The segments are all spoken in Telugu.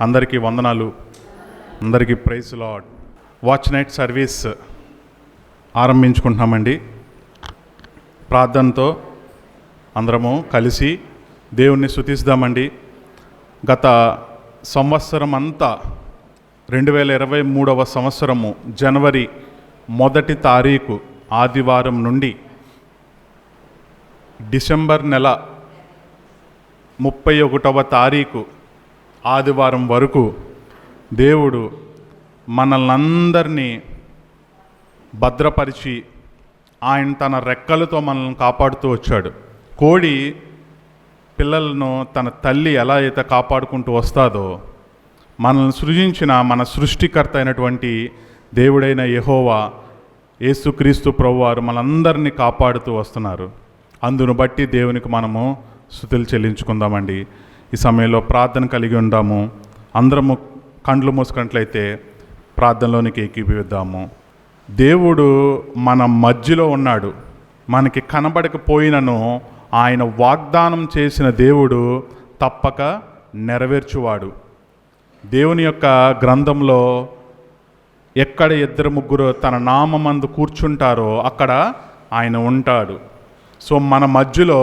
అందరికీ వందనాలు, అందరికీ praise lord. Watch night service ఆరంభించుకుంటున్నామండి. ప్రార్థనతో అందరము కలిసి దేవుణ్ణి స్తుతిస్తామండి. గత సంవత్సరం అంతా 2023 సంవత్సరము జనవరి 1 తారీఖు ఆదివారం నుండి డిసెంబర్ నెల 31వ తారీఖు ఆదివారం వరకు దేవుడు మనల్ని అందరినీ భద్రపరిచి ఆయన తన రెక్కలతో మనల్ని కాపాడుతూ వచ్చాడు. కోడి పిల్లలను తన తల్లి ఎలా అయితే కాపాడుకుంటూ వస్తాదో, మనల్ని సృజించిన మన సృష్టికర్త అయినటువంటి దేవుడైన యెహోవా యేసుక్రీస్తు ప్రభువారు మనందరినీ కాపాడుతూ వస్తున్నారు. అందును బట్టి దేవునికి మనము స్తుతులు చెల్లించుకుందామండి. ఈ సమయంలో ప్రార్థన కలిగి ఉందాము. అందరము కండ్లు మూసుకున్నట్లయితే ప్రార్థనలోనికి ఏకీభవిద్దాము. దేవుడు మన మధ్యలో ఉన్నాడు. మనకి కనబడకపోయినను ఆయన వాగ్దానం చేసిన దేవుడు తప్పక నెరవేర్చువాడు. దేవుని యొక్క గ్రంథంలో ఎక్కడ 2-3 తన నామమందు కూర్చుంటారో అక్కడ ఆయన ఉంటాడు. సో మన మధ్యలో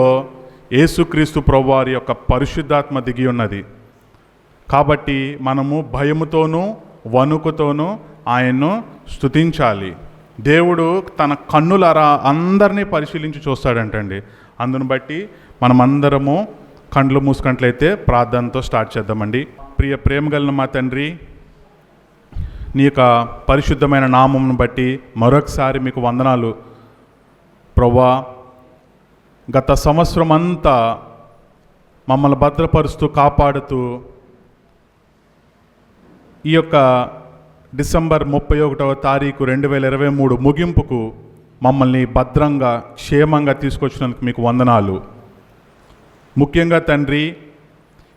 యేసుక్రీస్తు ప్రభువారి యొక్క పరిశుద్ధాత్మ దిగి ఉన్నది. కాబట్టి మనము భయముతోనూ వణుకుతోనూ ఆయన్ను స్తుతించాలి. దేవుడు తన కన్నులారా అందరినీ పరిశీలించి చూస్తాడంటండి. అందును బట్టి మనమందరము కండ్లు మూసుకున్నట్లయితే ప్రార్థనతో స్టార్ట్ చేద్దామండి. ప్రేమ కలిగిన మా తండ్రి, నీ యొక్క పరిశుద్ధమైన నామమును బట్టి మరొకసారి మీకు వందనాలు ప్రభువా. గత సంవత్సరం అంతా మమ్మల్ని భద్రపరుస్తూ కాపాడుతూ ఈ యొక్క డిసెంబర్ 31వ తారీఖు 2023 ముగింపుకు మమ్మల్ని భద్రంగా క్షేమంగా తీసుకొచ్చినందుకు మీకు వందనాలు. ముఖ్యంగా తండ్రి,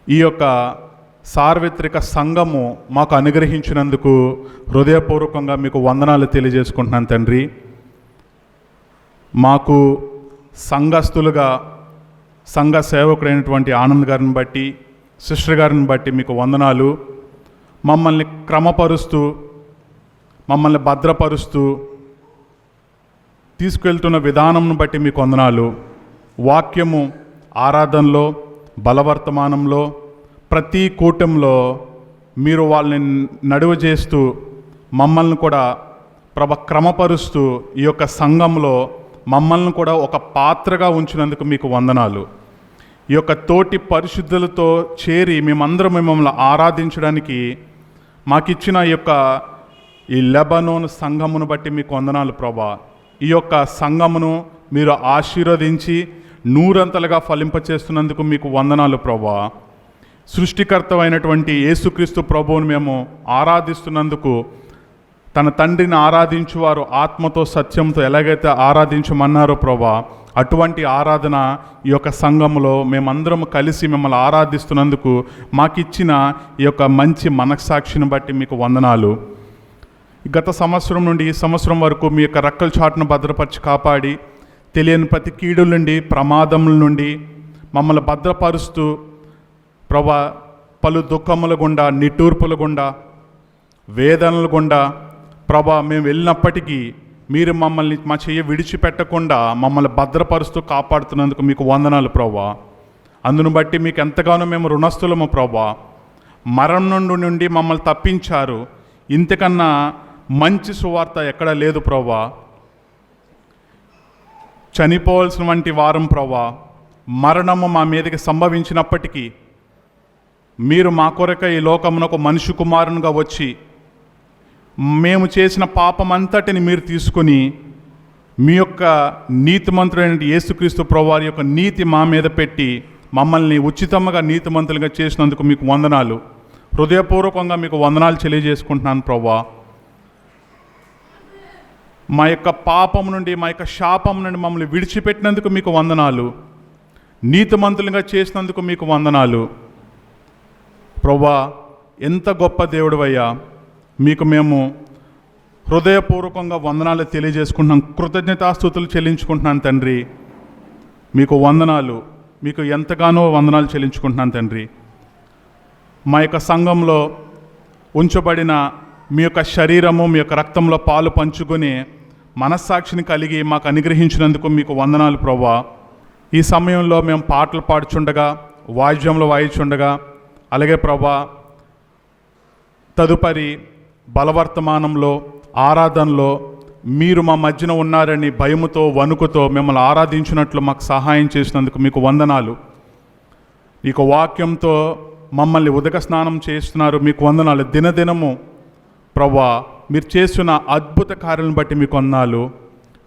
ఈ యొక్క సార్వత్రిక సంఘము మాకు అనుగ్రహించినందుకు హృదయపూర్వకంగా మీకు వందనాలు తెలియజేసుకుంటున్నాను తండ్రి. మాకు సంఘస్థులుగా సంఘ సేవకుడైనటువంటి ఆనంద్ గారిని బట్టి, సిస్టర్ గారిని బట్టి మీకు వందనాలు. మమ్మల్ని క్రమపరుస్తూ మమ్మల్ని భద్రపరుస్తూ తీసుకెళ్తున్న విధానంను బట్టి మీకు వందనాలు. వాక్యము ఆరాధనలో, బలవర్తమానంలో, ప్రతి కూటంలో మీరు వాళ్ళని నడువ చేస్తూ మమ్మల్ని కూడా క్రమపరుస్తూ ఈ యొక్క సంఘంలో మమ్మల్ని కూడా ఒక పాత్రగా ఉంచినందుకు మీకు వందనాలు. ఈ యొక్క తోటి పరిశుద్ధులతో చేరి మేమందరం మిమ్మల్ని ఆరాధించడానికి మాకిచ్చిన ఈ లెబనోన్ సంఘమును బట్టి మీకు వందనాలు ప్రభా. ఈ యొక్క సంఘమును మీరు ఆశీర్వదించి నూరంతలుగా ఫలింపచేస్తున్నందుకు మీకు వందనాలు ప్రభా. సృష్టికర్త అయినటువంటి యేసుక్రీస్తు ప్రభువును మేము ఆరాధిస్తున్నందుకు, తన తండ్రిని ఆరాధించువారు ఆత్మతో సత్యంతో ఎలాగైతే ఆరాధించమన్నారో ప్రభా, అటువంటి ఆరాధన ఈ యొక్క సంఘంలో మేమందరం కలిసి మిమ్మల్ని ఆరాధిస్తున్నందుకు మాకిచ్చిన ఈ యొక్క మంచి మనస్సాక్షిని బట్టి మీకు వందనాలు. గత సంవత్సరం నుండి ఈ సంవత్సరం వరకు మీ యొక్క రెక్కల చాటును భద్రపరిచి కాపాడి, తెలియని ప్రతి కీడుల నుండి, ప్రమాదముల నుండి మమ్మల్ని భద్రపరుస్తూ ప్రభా, పలు దుఃఖముల గుండా, నిట్టూర్పుల గుండా, వేదనల గుండా ప్రభా మేము వెళ్ళినప్పటికీ మీరు మమ్మల్ని మా చెయ్యి విడిచిపెట్టకుండా మమ్మల్ని భద్రపరుస్తూ కాపాడుతున్నందుకు మీకు వందనాలు ప్రభా. అందును బట్టి మీకు ఎంతగానో మేము రుణస్థులము ప్రభా. మరణం నుండి మమ్మల్ని తప్పించారు. ఇంతకన్నా మంచి సువార్త ఎక్కడా లేదు ప్రభా. చనిపోవాల్సిన వంటి వారం ప్రభా, మరణము మా మీదకి సంభవించినప్పటికీ మీరు మా కొరక ఈ లోకమునకు మనిషి కుమారునిగా వచ్చి మేము చేసిన పాపమంతటిని మీరు తీసుకొని మీ యొక్క నీతిమంతుడైన యేసుక్రీస్తు ప్రభువారి యొక్క నీతి మా మీద పెట్టి మమ్మల్ని ఉచితంగా నీతిమంతులుగా చేసినందుకు మీకు వందనాలు. హృదయపూర్వకంగా మీకు వందనాలు తెలియజేసుకుంటున్నాను ప్రభువా. మా యొక్క పాపం నుండి, మా యొక్క శాపం నుండి మమ్మల్ని విడిచిపెట్టినందుకు మీకు వందనాలు. నీతిమంతులుగా చేసినందుకు మీకు వందనాలు ప్రభువా. ఎంత గొప్ప దేవుడివయ్యా. మీకు మేము హృదయపూర్వకంగా వందనాలు తెలియజేసుకుంటున్నాం, కృతజ్ఞతాస్తుతులు చెల్లించుకుంటున్నాను తండ్రి. మీకు వందనాలు, మీకు ఎంతగానో వందనాలు చెల్లించుకుంటున్నాను తండ్రి. మా యొక్క సంఘంలో ఉంచబడిన మీ యొక్క శరీరము, మీ యొక్క రక్తంలో పాలు పంచుకొని మనస్సాక్షిని కలిగి మాకు అనుగ్రహించినందుకు మీకు వందనాలు ప్రభువా. ఈ సమయంలో మేము పాటలు పాడుచుండగా, వాయిద్యంలో వాయించుండగా, అలాగే ప్రభువా తదుపరి బలవర్తమానంలో, ఆరాధనలో మీరు మా మధ్యన ఉన్నారని భయముతో, వణుకుతో మిమ్మల్ని ఆరాధించినట్లు మాకు సహాయం చేసినందుకు మీకు వందనాలు. మీకు వాక్యంతో మమ్మల్ని ఉదక స్నానం చేస్తున్నారు, మీకు వందనాలు. దినదినము ప్రభువా మీరు చేస్తున్న అద్భుత కార్యాలను బట్టి మీకు వందనాలు.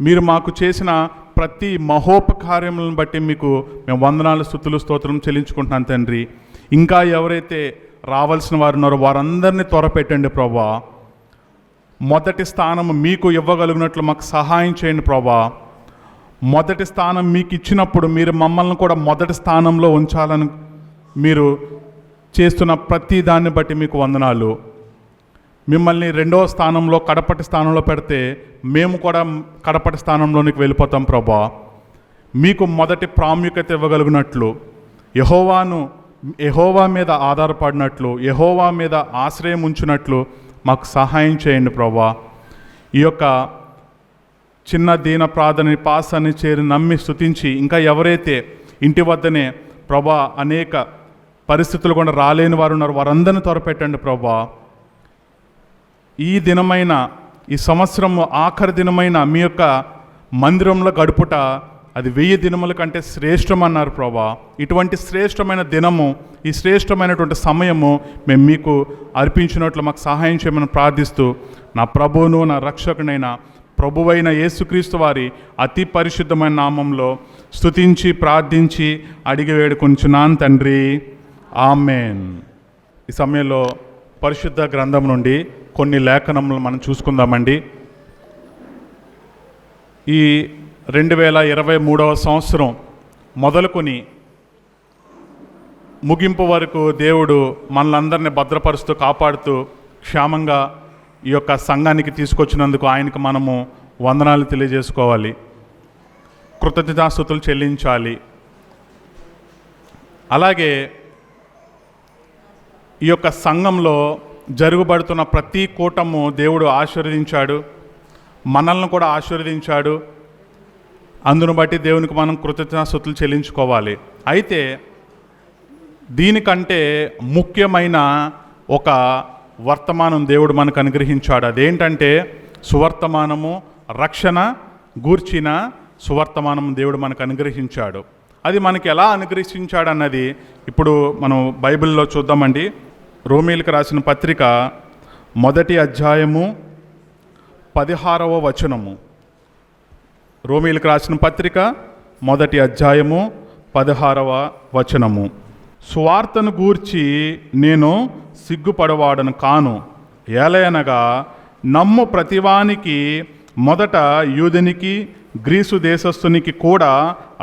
మీరు మాకు చేసిన ప్రతి మహోపకార్యములను బట్టి మీకు మేము వందనాలు, స్తుతులు, స్తోత్రం చెల్లించుకుంటున్నాను తండ్రి. ఇంకా ఎవరైతే రావాల్సిన వారు ఉన్నారో వారందరినీ త్వరపెట్టండి ప్రభువా. మొదటి స్థానం మీకు ఇవ్వగలిగినట్లు మాకు సహాయం చేయండి ప్రభువా. మొదటి స్థానం మీకు ఇచ్చినప్పుడు మీరు మమ్మల్ని కూడా మొదటి స్థానంలో ఉంచాలని మీరు చేస్తున్న ప్రతి దాన్ని బట్టి మీకు వందనాలు. మిమ్మల్ని రెండవ స్థానంలో, కడపటి స్థానంలో పెడితే మేము కూడా కడపటి స్థానంలోనికి వెళ్ళిపోతాం ప్రభువా. మీకు మొదటి ప్రాముఖ్యత ఇవ్వగలిగినట్లు, యెహోవా మీద ఆధారపడినట్లు, యెహోవా మీద ఆశ్రయం ఉంచినట్లు మాకు సహాయం చేయండి ప్రభువా. ఈ యొక్క చిన్న దీన ప్రార్థన పాసాన్ని చేరి నమ్మి స్తుతించి, ఇంకా ఎవరైతే ఇంటి వద్దనే ప్రభువా అనేక పరిస్థితులు కూడా రాలేని వారు ఉన్నారు, వారందరినీ త్వరపెట్టండి ప్రభువా. ఈ దినమైన, ఈ సంవత్సరం ఆఖరి దినమైన మీ యొక్క మందిరంలో గడుపుట అది 1000 దినముల కంటే శ్రేష్టమన్నారు ప్రభువా. ఇటువంటి శ్రేష్టమైన దినము, ఈ శ్రేష్టమైనటువంటి సమయము మేము మీకు అర్పించినట్లు మాకు సహాయం చేయమని ప్రార్థిస్తూ, నా ప్రభువును నా రక్షకునైన ప్రభువైన యేసుక్రీస్తు వారి అతి పరిశుద్ధమైన నామంలో స్తుతించి ప్రార్థించి అడిగి వేడుకొంచున్నాను తండ్రి, ఆమేన్. ఈ సమయంలో పరిశుద్ధ గ్రంథం నుండి కొన్ని లేఖనములు మనం చూసుకుందామండి. ఈ 2023వ సంవత్సరం మొదలుకొని ముగింపు వరకు దేవుడు మనలందరినీ భద్రపరుస్తూ, కాపాడుతూ, క్షేమంగా ఈ యొక్క సంఘానికి తీసుకొచ్చినందుకు ఆయనకు మనము వందనాలు తెలియజేసుకోవాలి, కృతజ్ఞతాస్తుతులు చెల్లించాలి. అలాగే ఈ యొక్క సంఘంలో జరుగుబడుతున్న ప్రతి కూటము దేవుడు ఆశీర్వదించాడు, మనల్ని కూడా ఆశీర్వదించాడు. అందును బట్టి దేవునికి మనం కృతజ్ఞతాస్తుతులు చెల్లించుకోవాలి. అయితే దీనికంటే ముఖ్యమైన ఒక వర్తమానం దేవుడు మనకు అనుగ్రహించాడు. అదేంటంటే సువర్తమానము, రక్షణ గూర్చిన సువర్తమానం దేవుడు మనకు అనుగ్రహించాడు. అది మనకి ఎలా అనుగ్రహించాడు అన్నది ఇప్పుడు మనం బైబిల్లో చూద్దామండి. రోమీయులకు రాసిన పత్రిక 1వ అధ్యాయము 16వ వచనము. రోమీయులకు రాసిన పత్రిక 1వ అధ్యాయము 16వ వచనము. సువార్తను గూర్చి నేను సిగ్గుపడవాడను కాను, ఏలయనగా నమ్ము ప్రతివానికి మొదట యూదునికి గ్రీసు దేశస్థునికి కూడా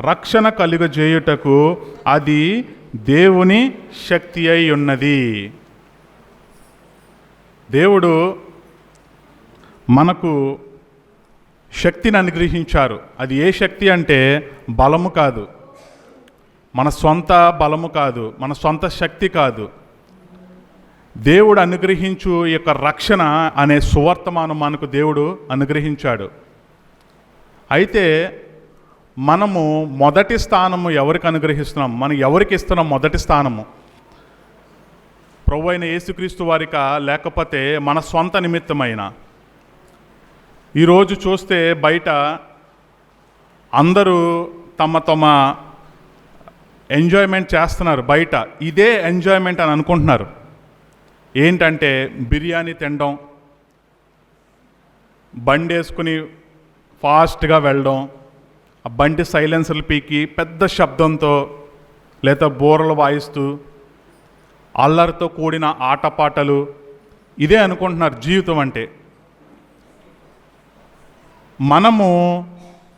రక్షణ కలుగజేయుటకు అది దేవుని శక్తి అయి ఉన్నది. దేవుడు మనకు శక్తిని అనుగ్రహించారు. అది ఏ శక్తి అంటే బలము కాదు, మన సొంత బలము కాదు, మన సొంత శక్తి కాదు. దేవుడు అనుగ్రహించు ఈ యొక్క రక్షణ అనే సువర్తమానం మనకు దేవుడు అనుగ్రహించాడు. అయితే మనము మొదటి స్థానము ఎవరికి అనుగ్రహిస్తున్నాం? మనం ఎవరికి ఇస్తున్నాం మొదటి స్థానము? ప్రభువైన యేసుక్రీస్తు వారికా, లేకపోతే మన సొంత నిమిత్తమైన? ఈరోజు చూస్తే బయట అందరూ తమ ఎంజాయ్మెంట్ చేస్తున్నారు. బయట ఇదే ఎంజాయ్మెంట్ అని అనుకుంటున్నారు. ఏంటంటే బిర్యానీ తినడం, బండి వేసుకుని ఫాస్ట్గా వెళ్ళడం, ఆ బండి సైలెన్సర్లు పీకి పెద్ద శబ్దంతో లేదా బోరలు వాయిస్తూ అల్లరితో కూడిన ఆటపాటలు, ఇదే అనుకుంటున్నారు జీవితం అంటే. మనము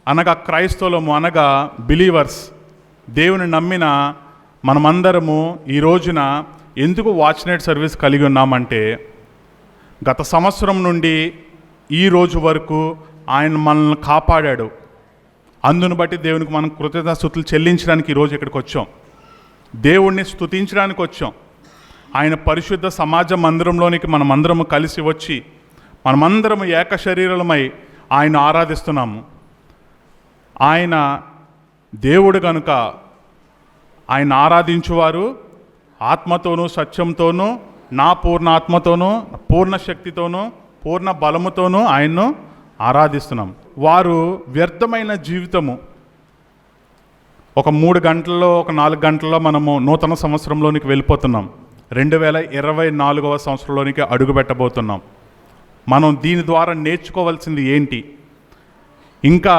అనగా క్రైస్తవులము, అనగా బిలీవర్స్, దేవుని నమ్మిన మనమందరము ఈ రోజున ఎందుకు వాచ్ నైట్ సర్వీస్ కలిగి ఉన్నామంటే, గత సంవత్సరం నుండి ఈ రోజు వరకు ఆయన మనల్ని కాపాడాడు. అందును బట్టి దేవునికి మనం కృతజ్ఞతాస్తుతులు చెల్లించడానికి ఈరోజు ఇక్కడికి వచ్చాం. దేవుణ్ణి స్తుతించడానికి వచ్చాం. ఆయన పరిశుద్ధ సమాజ మందిరంలోనికి మనమందరము కలిసి వచ్చి మనమందరము ఏక శరీరమై ఆయన ఆరాధిస్తున్నాము. ఆయన దేవుడు కనుక ఆయన ఆరాధించువారు ఆత్మతోనూ సత్యంతోనూ నా పూర్ణ ఆత్మతోనూ పూర్ణ శక్తితోనూ పూర్ణ బలముతోనూ ఆయన్ను ఆరాధిస్తున్నాం. వారు వ్యర్థమైన జీవితము ఒక 3 గంటల్లో ఒక 4 గంటల్లో మనము నూతన సంవత్సరంలోనికి వెళ్ళిపోతున్నాం. 2024వ సంవత్సరంలోనికి అడుగు పెట్టబోతున్నాం. మనం దీని ద్వారా నేర్చుకోవాల్సింది ఏంటి? ఇంకా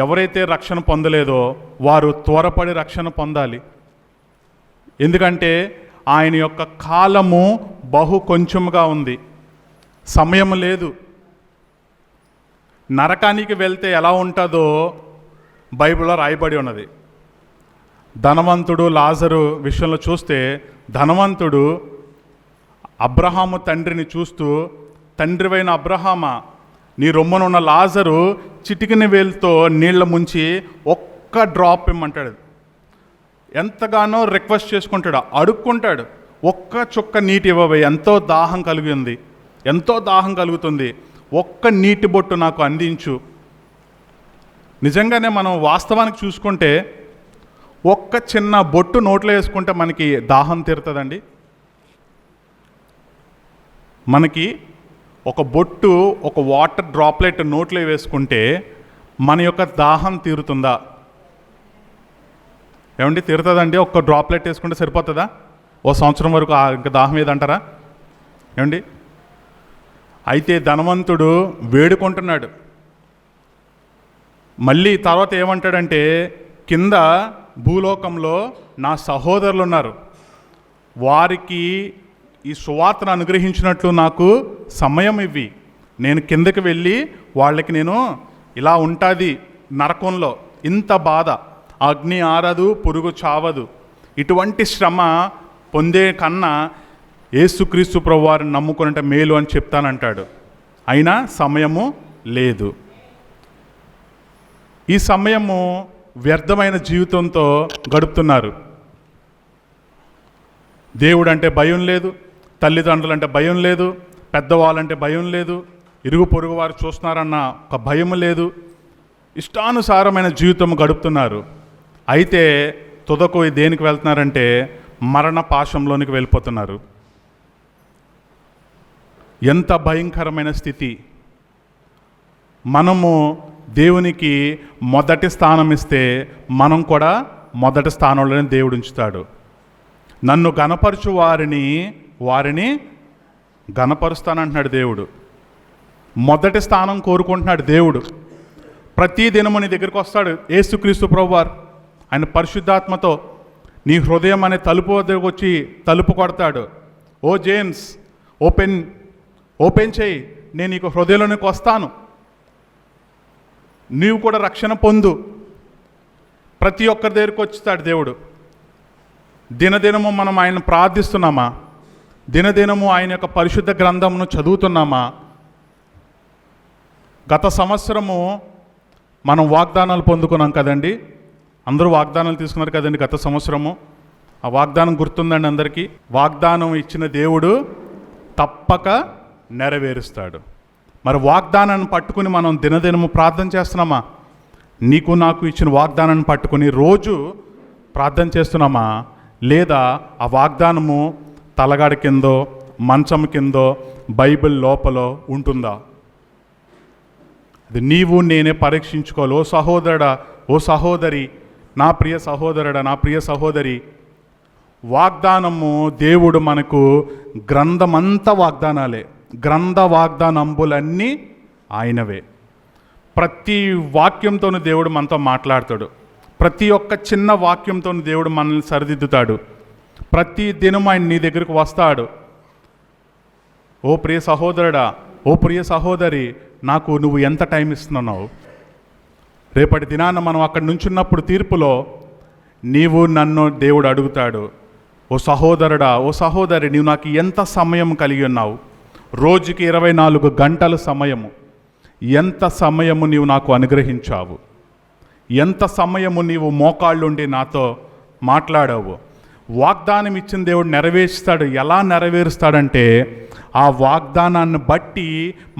ఎవరైతే రక్షణ పొందలేదో వారు త్వరపడి రక్షణ పొందాలి. ఎందుకంటే ఆయన యొక్క కాలము బహు కొంచెముగా ఉంది, సమయం లేదు. నరకానికి వెళ్తే ఎలా ఉంటుందో బైబిల్లో రాయబడి ఉన్నది. ధనవంతుడు లాజరు విషయంలో చూస్తే ధనవంతుడు అబ్రహాము తండ్రిని చూస్తూ, తండ్రివైన అబ్రహామా, నీ రొమ్మనున్న లాజరు చిటికిన వేలుతో నీళ్ల ముంచి ఒక్క డ్రాప్ ఇమ్మంటాడు. ఎంతగానో రిక్వెస్ట్ చేసుకుంటాడు, అడుక్కుంటాడు, ఒక్క చుక్క నీటి ఇవ్వవే, ఎంతో దాహం కలిగింది, ఎంతో దాహం కలుగుతుంది, ఒక్క నీటి బొట్టు నాకు అందించు. నిజంగానే మనం వాస్తవానికి చూసుకుంటే ఒక్క చిన్న బొట్టు నోట్లో వేసుకుంటే మనకి దాహం తీరుతుందండి? మనకి ఒక బొట్టు, ఒక వాటర్ డ్రాప్లెట్ నోట్లో వేసుకుంటే మన యొక్క దాహం తీరుతుందా? ఏమండి, తీరుతుందండి? ఒక్క డ్రాప్లెట్ వేసుకుంటే సరిపోతుందా? ఓ సంవత్సరం వరకు ఇంకా దాహం ఏదంటారా? ఏమండి, అయితే ధనవంతుడు వేడుకుంటున్నాడు. మళ్ళీ తర్వాత ఏమంటాడంటే, కింద భూలోకంలో నా సహోదరులు ఉన్నారు, వారికి ఈ సువార్తను అనుగ్రహించినట్లు నాకు సమయం ఇవ్వి, నేను కిందకి వెళ్ళి వాళ్ళకి నేను ఇలా ఉంటుంది నరకంలో, ఇంత బాధ, అగ్ని ఆరదు పురుగు చావదు, ఇటువంటి శ్రమ పొందే కన్నా యేసుక్రీస్తు ప్రభువారిని నమ్ముకున్నట్టు మేలు అని చెప్తానంటాడు. అయినా సమయము లేదు. ఈ సమయము వ్యర్థమైన జీవితంతో గడుపుతున్నారు. దేవుడు అంటే భయం లేదు, తల్లిదండ్రులు అంటే భయం లేదు, పెద్దవాళ్ళంటే భయం లేదు, ఇరుగు పొరుగు వారు చూస్తున్నారన్న ఒక భయం లేదు, ఇష్టానుసారమైన జీవితం గడుపుతున్నారు. అయితే తుదకు దేనికి వెళ్తున్నారంటే మరణ పాశంలోనికి వెళ్ళిపోతున్నారు. ఎంత భయంకరమైన స్థితి! మనము దేవునికి మొదటి స్థానం ఇస్తే మనం కూడా మొదటి స్థానంలోనే దేవుడు ఉంచుతాడు. నన్ను గణపరచు వారిని గణపరుస్తానంటున్నాడు దేవుడు. మొదటి స్థానం కోరుకుంటున్నాడు దేవుడు. ప్రతి దినము నీ దగ్గరికి వస్తాడు యేసుక్రీస్తు ప్రభువారు. ఆయన పరిశుద్ధాత్మతో నీ హృదయం అనే తలుపు దగ్గరకు వచ్చి తలుపు కొడతాడు. ఓ జేమ్స్, ఓపెన్ చేయి, నేను నీకు హృదయంలోనికి వస్తాను, నీవు కూడా రక్షణ పొందు. ప్రతి ఒక్కరి దగ్గరికి వచ్చేస్తాడు దేవుడు. దినదినము మనం ఆయన ప్రార్థిస్తున్నామా? దినదినము ఆయన యొక్క పరిశుద్ధ గ్రంథమును చదువుతున్నామా? గత సంవత్సరము మనం వాగ్దానాలు పొందుకున్నాం కదండి, అందరూ వాగ్దానాలు తీసుకున్నారు కదండి గత సంవత్సరము. ఆ వాగ్దానం గుర్తుందండి అందరికీ? వాగ్దానం ఇచ్చిన దేవుడు తప్పక నెరవేరుస్తాడు. మరి వాగ్దానాన్ని పట్టుకుని మనం దినదినము ప్రార్థన చేస్తున్నామా? నీకు నాకు ఇచ్చిన వాగ్దానాన్ని పట్టుకుని రోజు ప్రార్థన చేస్తున్నామా? లేదా ఆ వాగ్దానము తలగాడి కిందో మంచం కిందో బైబిల్ లోపల ఉంటుందా? అది నీవు నేనే పరీక్షించుకోవాలి. ఓ సహోదరుడా, ఓ సహోదరి, నా ప్రియ సహోదరుడా, నా ప్రియ సహోదరి, వాగ్దానము దేవుడు మనకు గ్రంథమంతా వాగ్దానాలే, గ్రంథ వాగ్దానంబులన్నీ ఆయనవే. ప్రతి వాక్యంతోనూ దేవుడు మనతో మాట్లాడతాడు. ప్రతి ఒక్క చిన్న వాక్యంతోనూ దేవుడు మనల్ని సరిదిద్దుతాడు. ప్రతి దినం ఆయన నీ దగ్గరికి వస్తాడు. ఓ ప్రియ సహోదరుడా, ఓ ప్రియ సహోదరి, నాకు నువ్వు ఎంత టైం ఇస్తున్నావు? రేపటి దినాన మనం అక్కడ నుంచున్నప్పుడు తీర్పులో నీవు నన్ను దేవుడు అడుగుతాడు, ఓ సహోదరుడా, ఓ సహోదరి, నీవు నాకు ఎంత సమయం కలిగి ఉన్నావు? రోజుకి 24 గంటల సమయము. ఎంత సమయము నీవు నాకు అనుగ్రహించావు? ఎంత సమయము నీవు మోకాళ్ళుండి నాతో మాట్లాడావు? వాగ్దానం ఇచ్చిన దేవుడు నెరవేరుస్తాడు. ఎలా నెరవేరుస్తాడంటే ఆ వాగ్దానాన్ని బట్టి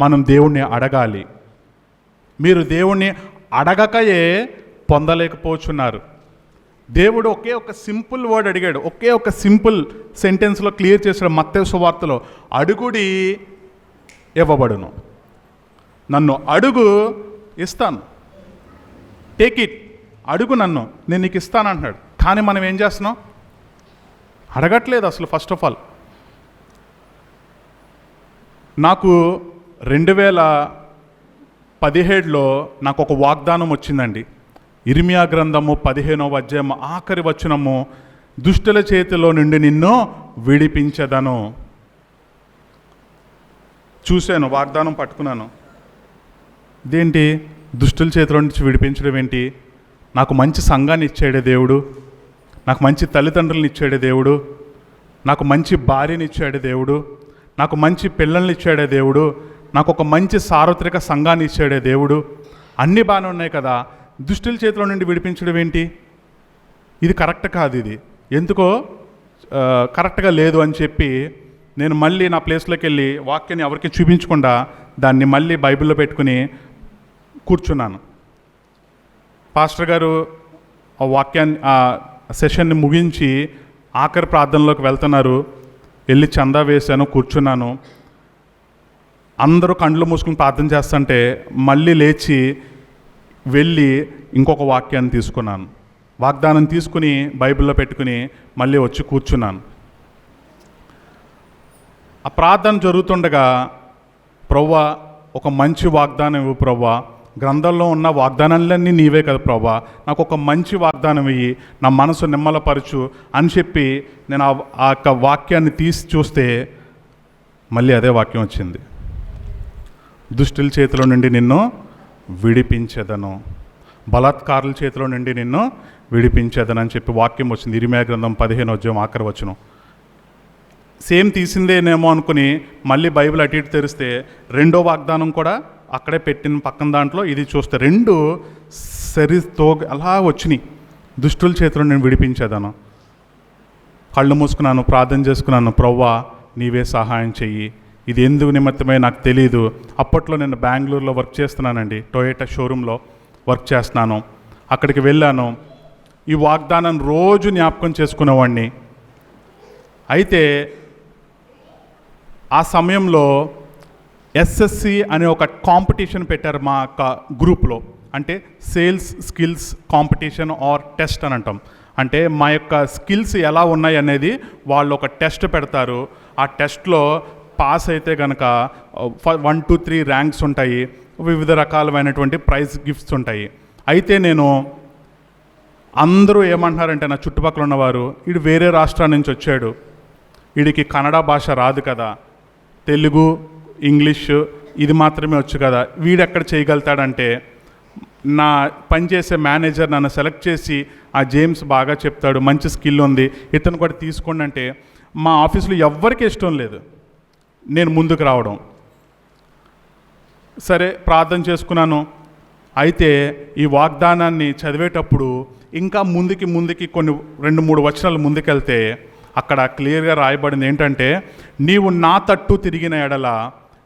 మనం దేవుణ్ణి అడగాలి. మీరు దేవుణ్ణి అడగకయే పొందలేకపోతున్నారు. దేవుడు ఒకే ఒక సింపుల్ వర్డ్ అడిగాడు, ఒకే ఒక సింపుల్ సెంటెన్స్లో క్లియర్ చేశాడు మత్తయి సువార్తలో, అడుగుడి ఇవ్వబడును, నన్ను అడుగు ఇస్తాను, టేక్ ఇట్, అడుగు నన్ను నేను నీకు ఇస్తాను అంటున్నాడు. కానీ మనం ఏం చేస్తున్నాం? అడగట్లేదు అసలు. ఫస్ట్ ఆఫ్ ఆల్ నాకు 2017లో నాకు ఒక వాగ్దానం వచ్చిందండి. ఇర్మియా గ్రంథము 15వ అధ్యాయం ఆఖరి వచనము, దుష్టుల చేతిలో నుండి నిన్ను విడిపించదను. చూశాను, వాగ్దానం పట్టుకున్నాను. ఇదేంటి దుష్టుల చేతిలో నుంచి విడిపించడం ఏంటి? నాకు మంచి సంఘాన్ని ఇచ్చాడే దేవుడు, నాకు మంచి తల్లిదండ్రులను ఇచ్చాడే దేవుడు, నాకు మంచి భార్యని ఇచ్చాడే దేవుడు, నాకు మంచి పిల్లల్ని ఇచ్చాడే దేవుడు, నాకు ఒక మంచి సార్వత్రిక సంఘాన్ని ఇచ్చాడే దేవుడు, అన్నీ బాగానే ఉన్నాయి కదా, దుష్టుల చేతిలో నుండి విడిపించడం ఏంటి? ఇది కరెక్ట్ కాదు, ఇది ఎందుకో కరెక్ట్గా లేదు అని చెప్పి నేను మళ్ళీ నా ప్లేస్లోకి వెళ్ళి వాక్యాన్ని ఎవరికి చూపించకుండా దాన్ని మళ్ళీ బైబిల్లో పెట్టుకుని కూర్చున్నాను. పాస్టర్ గారు ఆ వాక్యాన్ని ఆ సెషన్ని ముగించి ఆఖరి ప్రార్థనలోకి వెళ్తున్నారు. వెళ్ళి చందా వేశాను, కూర్చున్నాను. అందరూ కండ్లు మూసుకుని ప్రార్థన చేస్తుంటే మళ్ళీ లేచి వెళ్ళి ఇంకొక వాక్యాన్ని తీసుకున్నాను. వాగ్దానం తీసుకుని బైబిల్లో పెట్టుకుని మళ్ళీ వచ్చి కూర్చున్నాను. ఆ ప్రార్థన జరుగుతుండగా, ప్రభువా ఒక మంచి వాగ్దానం ఇవ్వు ప్రభువా, గ్రంథంలో ఉన్న వాగ్దానాలన్నీ నీవే కదా ప్రభువా, నాకు ఒక మంచి వాగ్దానం ఇయ్యి, నా మనసు నిమ్మలపరచు అని చెప్పి నేను ఆ యొక్క వాక్యాన్ని తీసి చూస్తే మళ్ళీ అదే వాక్యం వచ్చింది, దుష్టుల చేతిలో నుండి నిన్ను విడిపించదను, బలాత్కారుల చేతిలో నుండి నిన్ను విడిపించదను అని చెప్పి వాక్యం వచ్చింది. ఇర్మియా గ్రంథం 15వ అధ్యాయం ఆఖరి వచనం. సేమ్ తీసిందేనేమో అనుకుని మళ్ళీ బైబిల్ అటు ఇటు తెరిస్తే రెండో వాగ్దానం కూడా అక్కడే పెట్టిన పక్కన దాంట్లో ఇది చూస్తే రెండు సరితో అలా వచ్చినాయి, దుష్టుల చేతిలో నేను విడిపించేదాను. కళ్ళు మూసుకున్నాను, ప్రార్థన చేసుకున్నాను, ప్రవ్వా నీవే సహాయం చెయ్యి, ఇది ఎందుకు నిమిత్తమే నాకు తెలీదు. అప్పట్లో నేను బెంగళూరులో వర్క్ చేస్తున్నానండి, టొయోటా షోరూంలో వర్క్ చేస్తున్నాను. అక్కడికి వెళ్ళాను. ఈ వాగ్దానం రోజు జ్ఞాపకం చేసుకునేవాడిని. అయితే ఆ సమయంలో ఎస్ఎస్సి అనే ఒక కాంపిటీషన్ పెట్టారు మా యొక్క గ్రూప్లో. అంటే sales skills competition or test అని అంటాం. అంటే మా యొక్క స్కిల్స్ ఎలా ఉన్నాయి అనేది వాళ్ళు ఒక టెస్ట్ పెడతారు. ఆ టెస్ట్లో పాస్ అయితే కనుక 1, 2, 3 ర్యాంక్స్ ఉంటాయి, వివిధ రకాలైనటువంటి ప్రైజ్ గిఫ్ట్స్ ఉంటాయి. అయితే నేను అందరూ ఏమంటున్నారంటే నా చుట్టుపక్కల ఉన్నవారు, వీడు వేరే రాష్ట్రాల నుంచి వచ్చాడు, వీడికి కన్నడ భాష రాదు కదా, తెలుగు ఇంగ్లీష్ ఇది మాత్రమే వచ్చు కదా, వీడెక్కడ చేయగలుగుతాడంటే నా పనిచేసే మేనేజర్ నన్ను సెలెక్ట్ చేసి ఆ జేమ్స్ బాగా చెప్తాడు, మంచి స్కిల్ ఉంది, ఇతను కూడా తీసుకోండి అంటే మా ఆఫీస్లో ఎవ్వరికీ ఇష్టం లేదు నేను ముందుకు రావడం. సరే ప్రార్థన చేసుకున్నాను. అయితే ఈ వాగ్దానాన్ని చదివేటప్పుడు ఇంకా ముందుకి కొన్ని 2-3 వచనాలు ముందుకెళ్తే అక్కడ క్లియర్గా రాయబడింది ఏంటంటే, నీవు నా తట్టు తిరిగిన ఎడల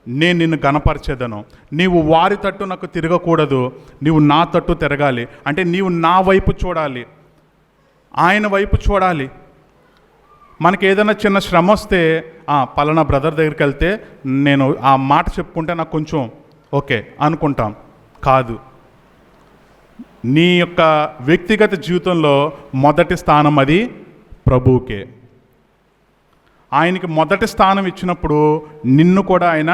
నేను నిన్ను గణపరచెదను, నీవు వారి తట్టు నాకు తిరగకూడదు, నీవు నా తట్టు తిరగాలి. అంటే నీవు నా వైపు చూడాలి, ఆయన వైపు చూడాలి. మనకి ఏదైనా చిన్న శ్రమ వస్తే పలానా బ్రదర్ దగ్గరికి వెళ్తే నేను ఆ మాట చెప్పుకుంటే నాకు కొంచెం ఓకే అనుకుంటాం. కాదు, నీ యొక్క వ్యక్తిగత జీవితంలో మొదటి స్థానం అది ప్రభువుకే. ఆయనకి మొదటి స్థానం ఇచ్చినప్పుడు నిన్ను కూడా ఆయన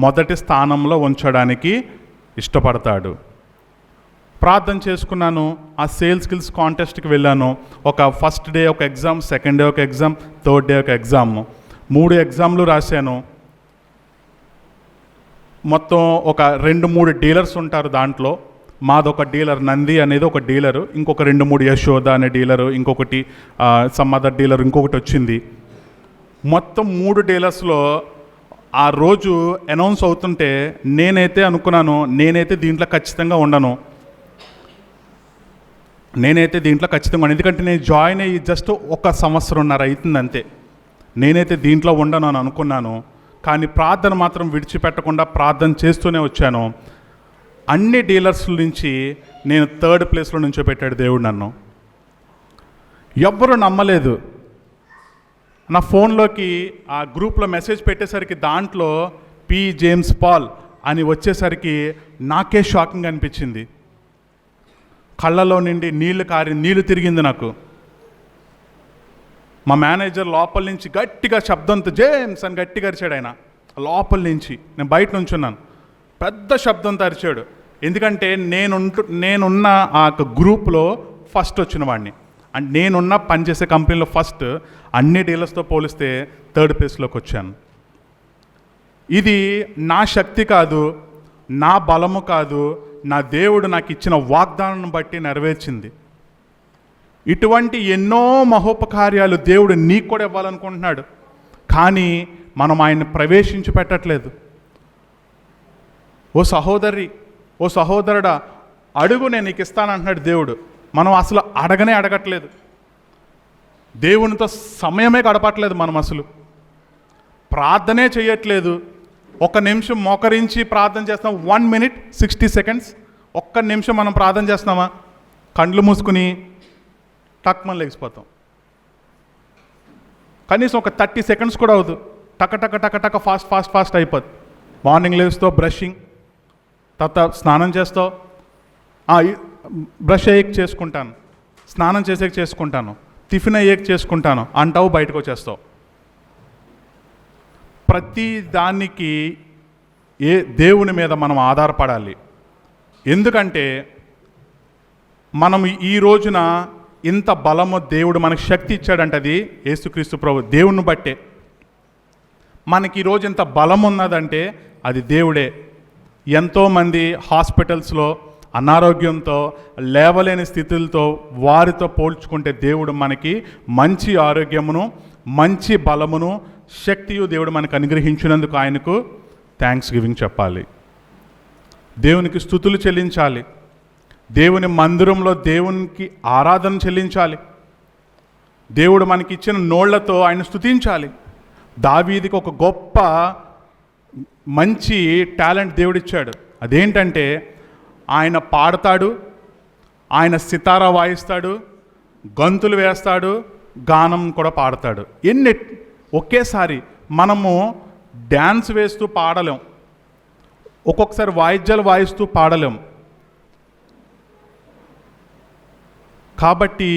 మొదటి స్థానంలో ఉంచడానికి ఇష్టపడతాడు. ప్రార్థన చేసుకున్నాను. ఆ సేల్స్ స్కిల్స్ కాంటెస్ట్కి వెళ్ళాను. ఒక ఫస్ట్ డే ఒక ఎగ్జామ్, సెకండ్ డే ఒక ఎగ్జామ్, థర్డ్ డే ఒక ఎగ్జామ్, 3 ఎగ్జామ్లు రాశాను. మొత్తం ఒక 2-3 డీలర్స్ ఉంటారు దాంట్లో. మాదొక డీలర్, నంది అనేది ఒక డీలరు, ఇంకొక 2-3 యశోద అనే డీలరు, ఇంకొకటి సమ్ అదర్ డీలర్ ఇంకొకటి వచ్చింది. మొత్తం 3 డీలర్స్లో ఆ రోజు అనౌన్స్ అవుతుంటే నేనైతే అనుకున్నాను, నేనైతే దీంట్లో ఖచ్చితంగా ఉండను. నేనైతే దీంట్లో ఖచ్చితంగా ఉన్నాను. ఎందుకంటే నేను జాయిన్ అయ్యి జస్ట్ 1 సంవత్సరంన్నర అవుతుంది అంతే. నేనైతే దీంట్లో ఉండను అని అనుకున్నాను, కానీ ప్రార్థన మాత్రం విడిచిపెట్టకుండా ప్రార్థన చేస్తూనే వచ్చాను. అన్ని డీలర్స్ నుంచి నేను 3rd ప్లేస్లో నుంచో పెట్టాడు దేవుడు నన్ను. ఎవ్వరూ నమ్మలేదు. నా ఫోన్లోకి ఆ గ్రూప్లో మెసేజ్ పెట్టేసరికి దాంట్లో పి జేమ్స్ పాల్ అని వచ్చేసరికి నాకే షాకింగ్ అనిపించింది. కళ్ళలో నుండి నీళ్లు తిరిగింది నాకు. మా మేనేజర్ లోపల నుంచి గట్టిగా శబ్దంతో జేమ్స్ అని గట్టిగా అరిచాడు. ఆయన లోపల నుంచి, నేను బయట నుంచున్నాను, పెద్ద శబ్దంతో అరిచాడు. ఎందుకంటే నేనున్న ఆ గ్రూప్లో ఫస్ట్ వచ్చిన వాడిని, అండ్ నేనున్న పనిచేసే కంపెనీలో ఫస్ట్, అన్ని డీలర్స్తో పోలిస్తే 3rd ప్లేస్లోకి వచ్చాను. ఇది నా శక్తి కాదు, నా బలము కాదు, నా దేవుడు నాకు ఇచ్చిన వాగ్దానం బట్టి నెరవేర్చింది. ఇటువంటి ఎన్నో మహోపకార్యాలు దేవుడు నీకు కూడా ఇవ్వాలనుకుంటున్నాడు, కానీ మనం ఆయన్ని ప్రవేశించి పెట్టట్లేదు. ఓ సహోదరి, ఓ సహోదరుడా, అడుగు, నేను నీకు ఇస్తానంటున్నాడు దేవుడు. మనం అసలు అడగట్లేదు. దేవునితో సమయమే గడపట్లేదు. మనం అసలు ప్రార్థనే చేయట్లేదు. 1 నిమిషం మోకరించి ప్రార్థన చేస్తాం. 1 minute 60 seconds. 1 నిమిషం మనం ప్రార్థన చేస్తున్నామా? కండ్లు మూసుకుని టక్మని లెగిసిపోతాం. కనీసం ఒక 30 seconds కూడా అవదు. టక ఫాస్ట్ అయిపోద్ది. మార్నింగ్ లేస్తావు, బ్రషింగ్, తర్వాత స్నానం చేస్తావు, బ్రష్ అయ్యేకి చేసుకుంటాను, స్నానం చేసేకి చేసుకుంటాను, టిఫిన్ అయ్యేకి చేసుకుంటాను అంటావు, బయటకు వచ్చేస్తావు. ప్రతి దానికి దేవుని మీద మనం ఆధారపడాలి. ఎందుకంటే మనం ఈ రోజున ఇంత బలము దేవుడు మనకు శక్తి ఇచ్చాడంటే అది యేసుక్రీస్తు ప్రభు. దేవుని బట్టే మనకి ఈరోజు ఇంత బలం ఉన్నదంటే అది దేవుడే. ఎంతోమంది హాస్పిటల్స్లో అనారోగ్యంతో లేవలేని స్థితులతో వారితో పోల్చుకుంటే దేవుడు మనకి మంచి ఆరోగ్యమును, మంచి బలమును, శక్తియు దేవుడు మనకు అనుగ్రహించినందుకు ఆయనకు థ్యాంక్స్ గివింగ్ చెప్పాలి. దేవునికి స్తుతులు చెల్లించాలి. దేవుని మందిరంలో దేవునికి ఆరాధన చెల్లించాలి. దేవుడు మనకి ఇచ్చిన నోళ్లతో ఆయన స్తుతించాలి. దావీదికి ఒక గొప్ప మంచి టాలెంట్ దేవుడిచ్చాడు. అదేంటంటే ఆయన పాడతాడు, ఆయన సితారా వాయిస్తాడు, గంతులు వేస్తాడు, గానం కూడా పాడతాడు. ఒకేసారి మనము డ్యాన్స్ వేస్తూ పాడలేం, ఒక్కొక్కసారి వాయిద్యాలు వాయిస్తూ పాడలేం. కాబట్టి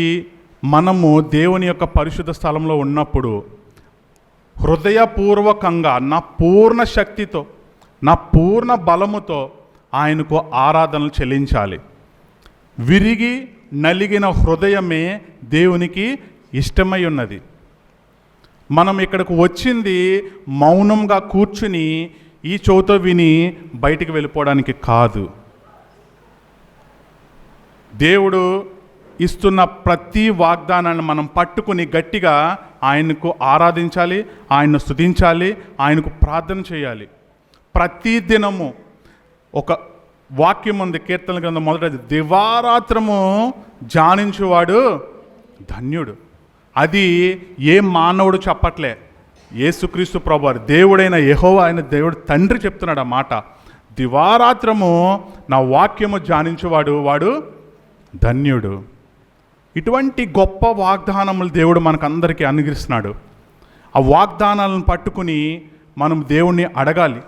మనము దేవుని యొక్క పరిశుద్ధ స్థలంలో ఉన్నప్పుడు హృదయపూర్వకంగా నా పూర్ణ శక్తితో, నా పూర్ణ బలముతో ఆయనకు ఆరాధనలు చెల్లించాలి. విరిగి నలిగిన హృదయమే దేవునికి ఇష్టమై ఉన్నది. మనం ఇక్కడికి వచ్చింది మౌనంగా కూర్చుని ఈ చెవుతో విని బయటికి వెళ్ళిపోవడానికి కాదు. దేవుడు ఇస్తున్న ప్రతి వాగ్దానాన్ని మనం పట్టుకుని గట్టిగా ఆయనకు ఆరాధించాలి, ఆయన్ను స్తుతించాలి, ఆయనకు ప్రార్థన చేయాలి. ప్రతి దినము ఒక వాక్యం ఉంది, కీర్తన గ్రంథం మొదటిది, దివారాత్రము ధ్యానించువాడు ధన్యుడు. అది ఏ మానవుడు చెప్పట్లే, యేసుక్రీస్తు ప్రభువారు, దేవుడైన యెహోవా అయిన దేవుడు తండ్రి చెప్తున్నాడు ఆ మాట. దివారాత్రము నా వాక్యము ధ్యానించువాడు వాడు ధన్యుడు. ఇటువంటి గొప్ప వాగ్దానములు దేవుడు మనకందరికీ అనుగ్రహిస్తున్నాడు. ఆ వాగ్దానాలను పట్టుకుని మనం దేవుణ్ణి అడగాలి.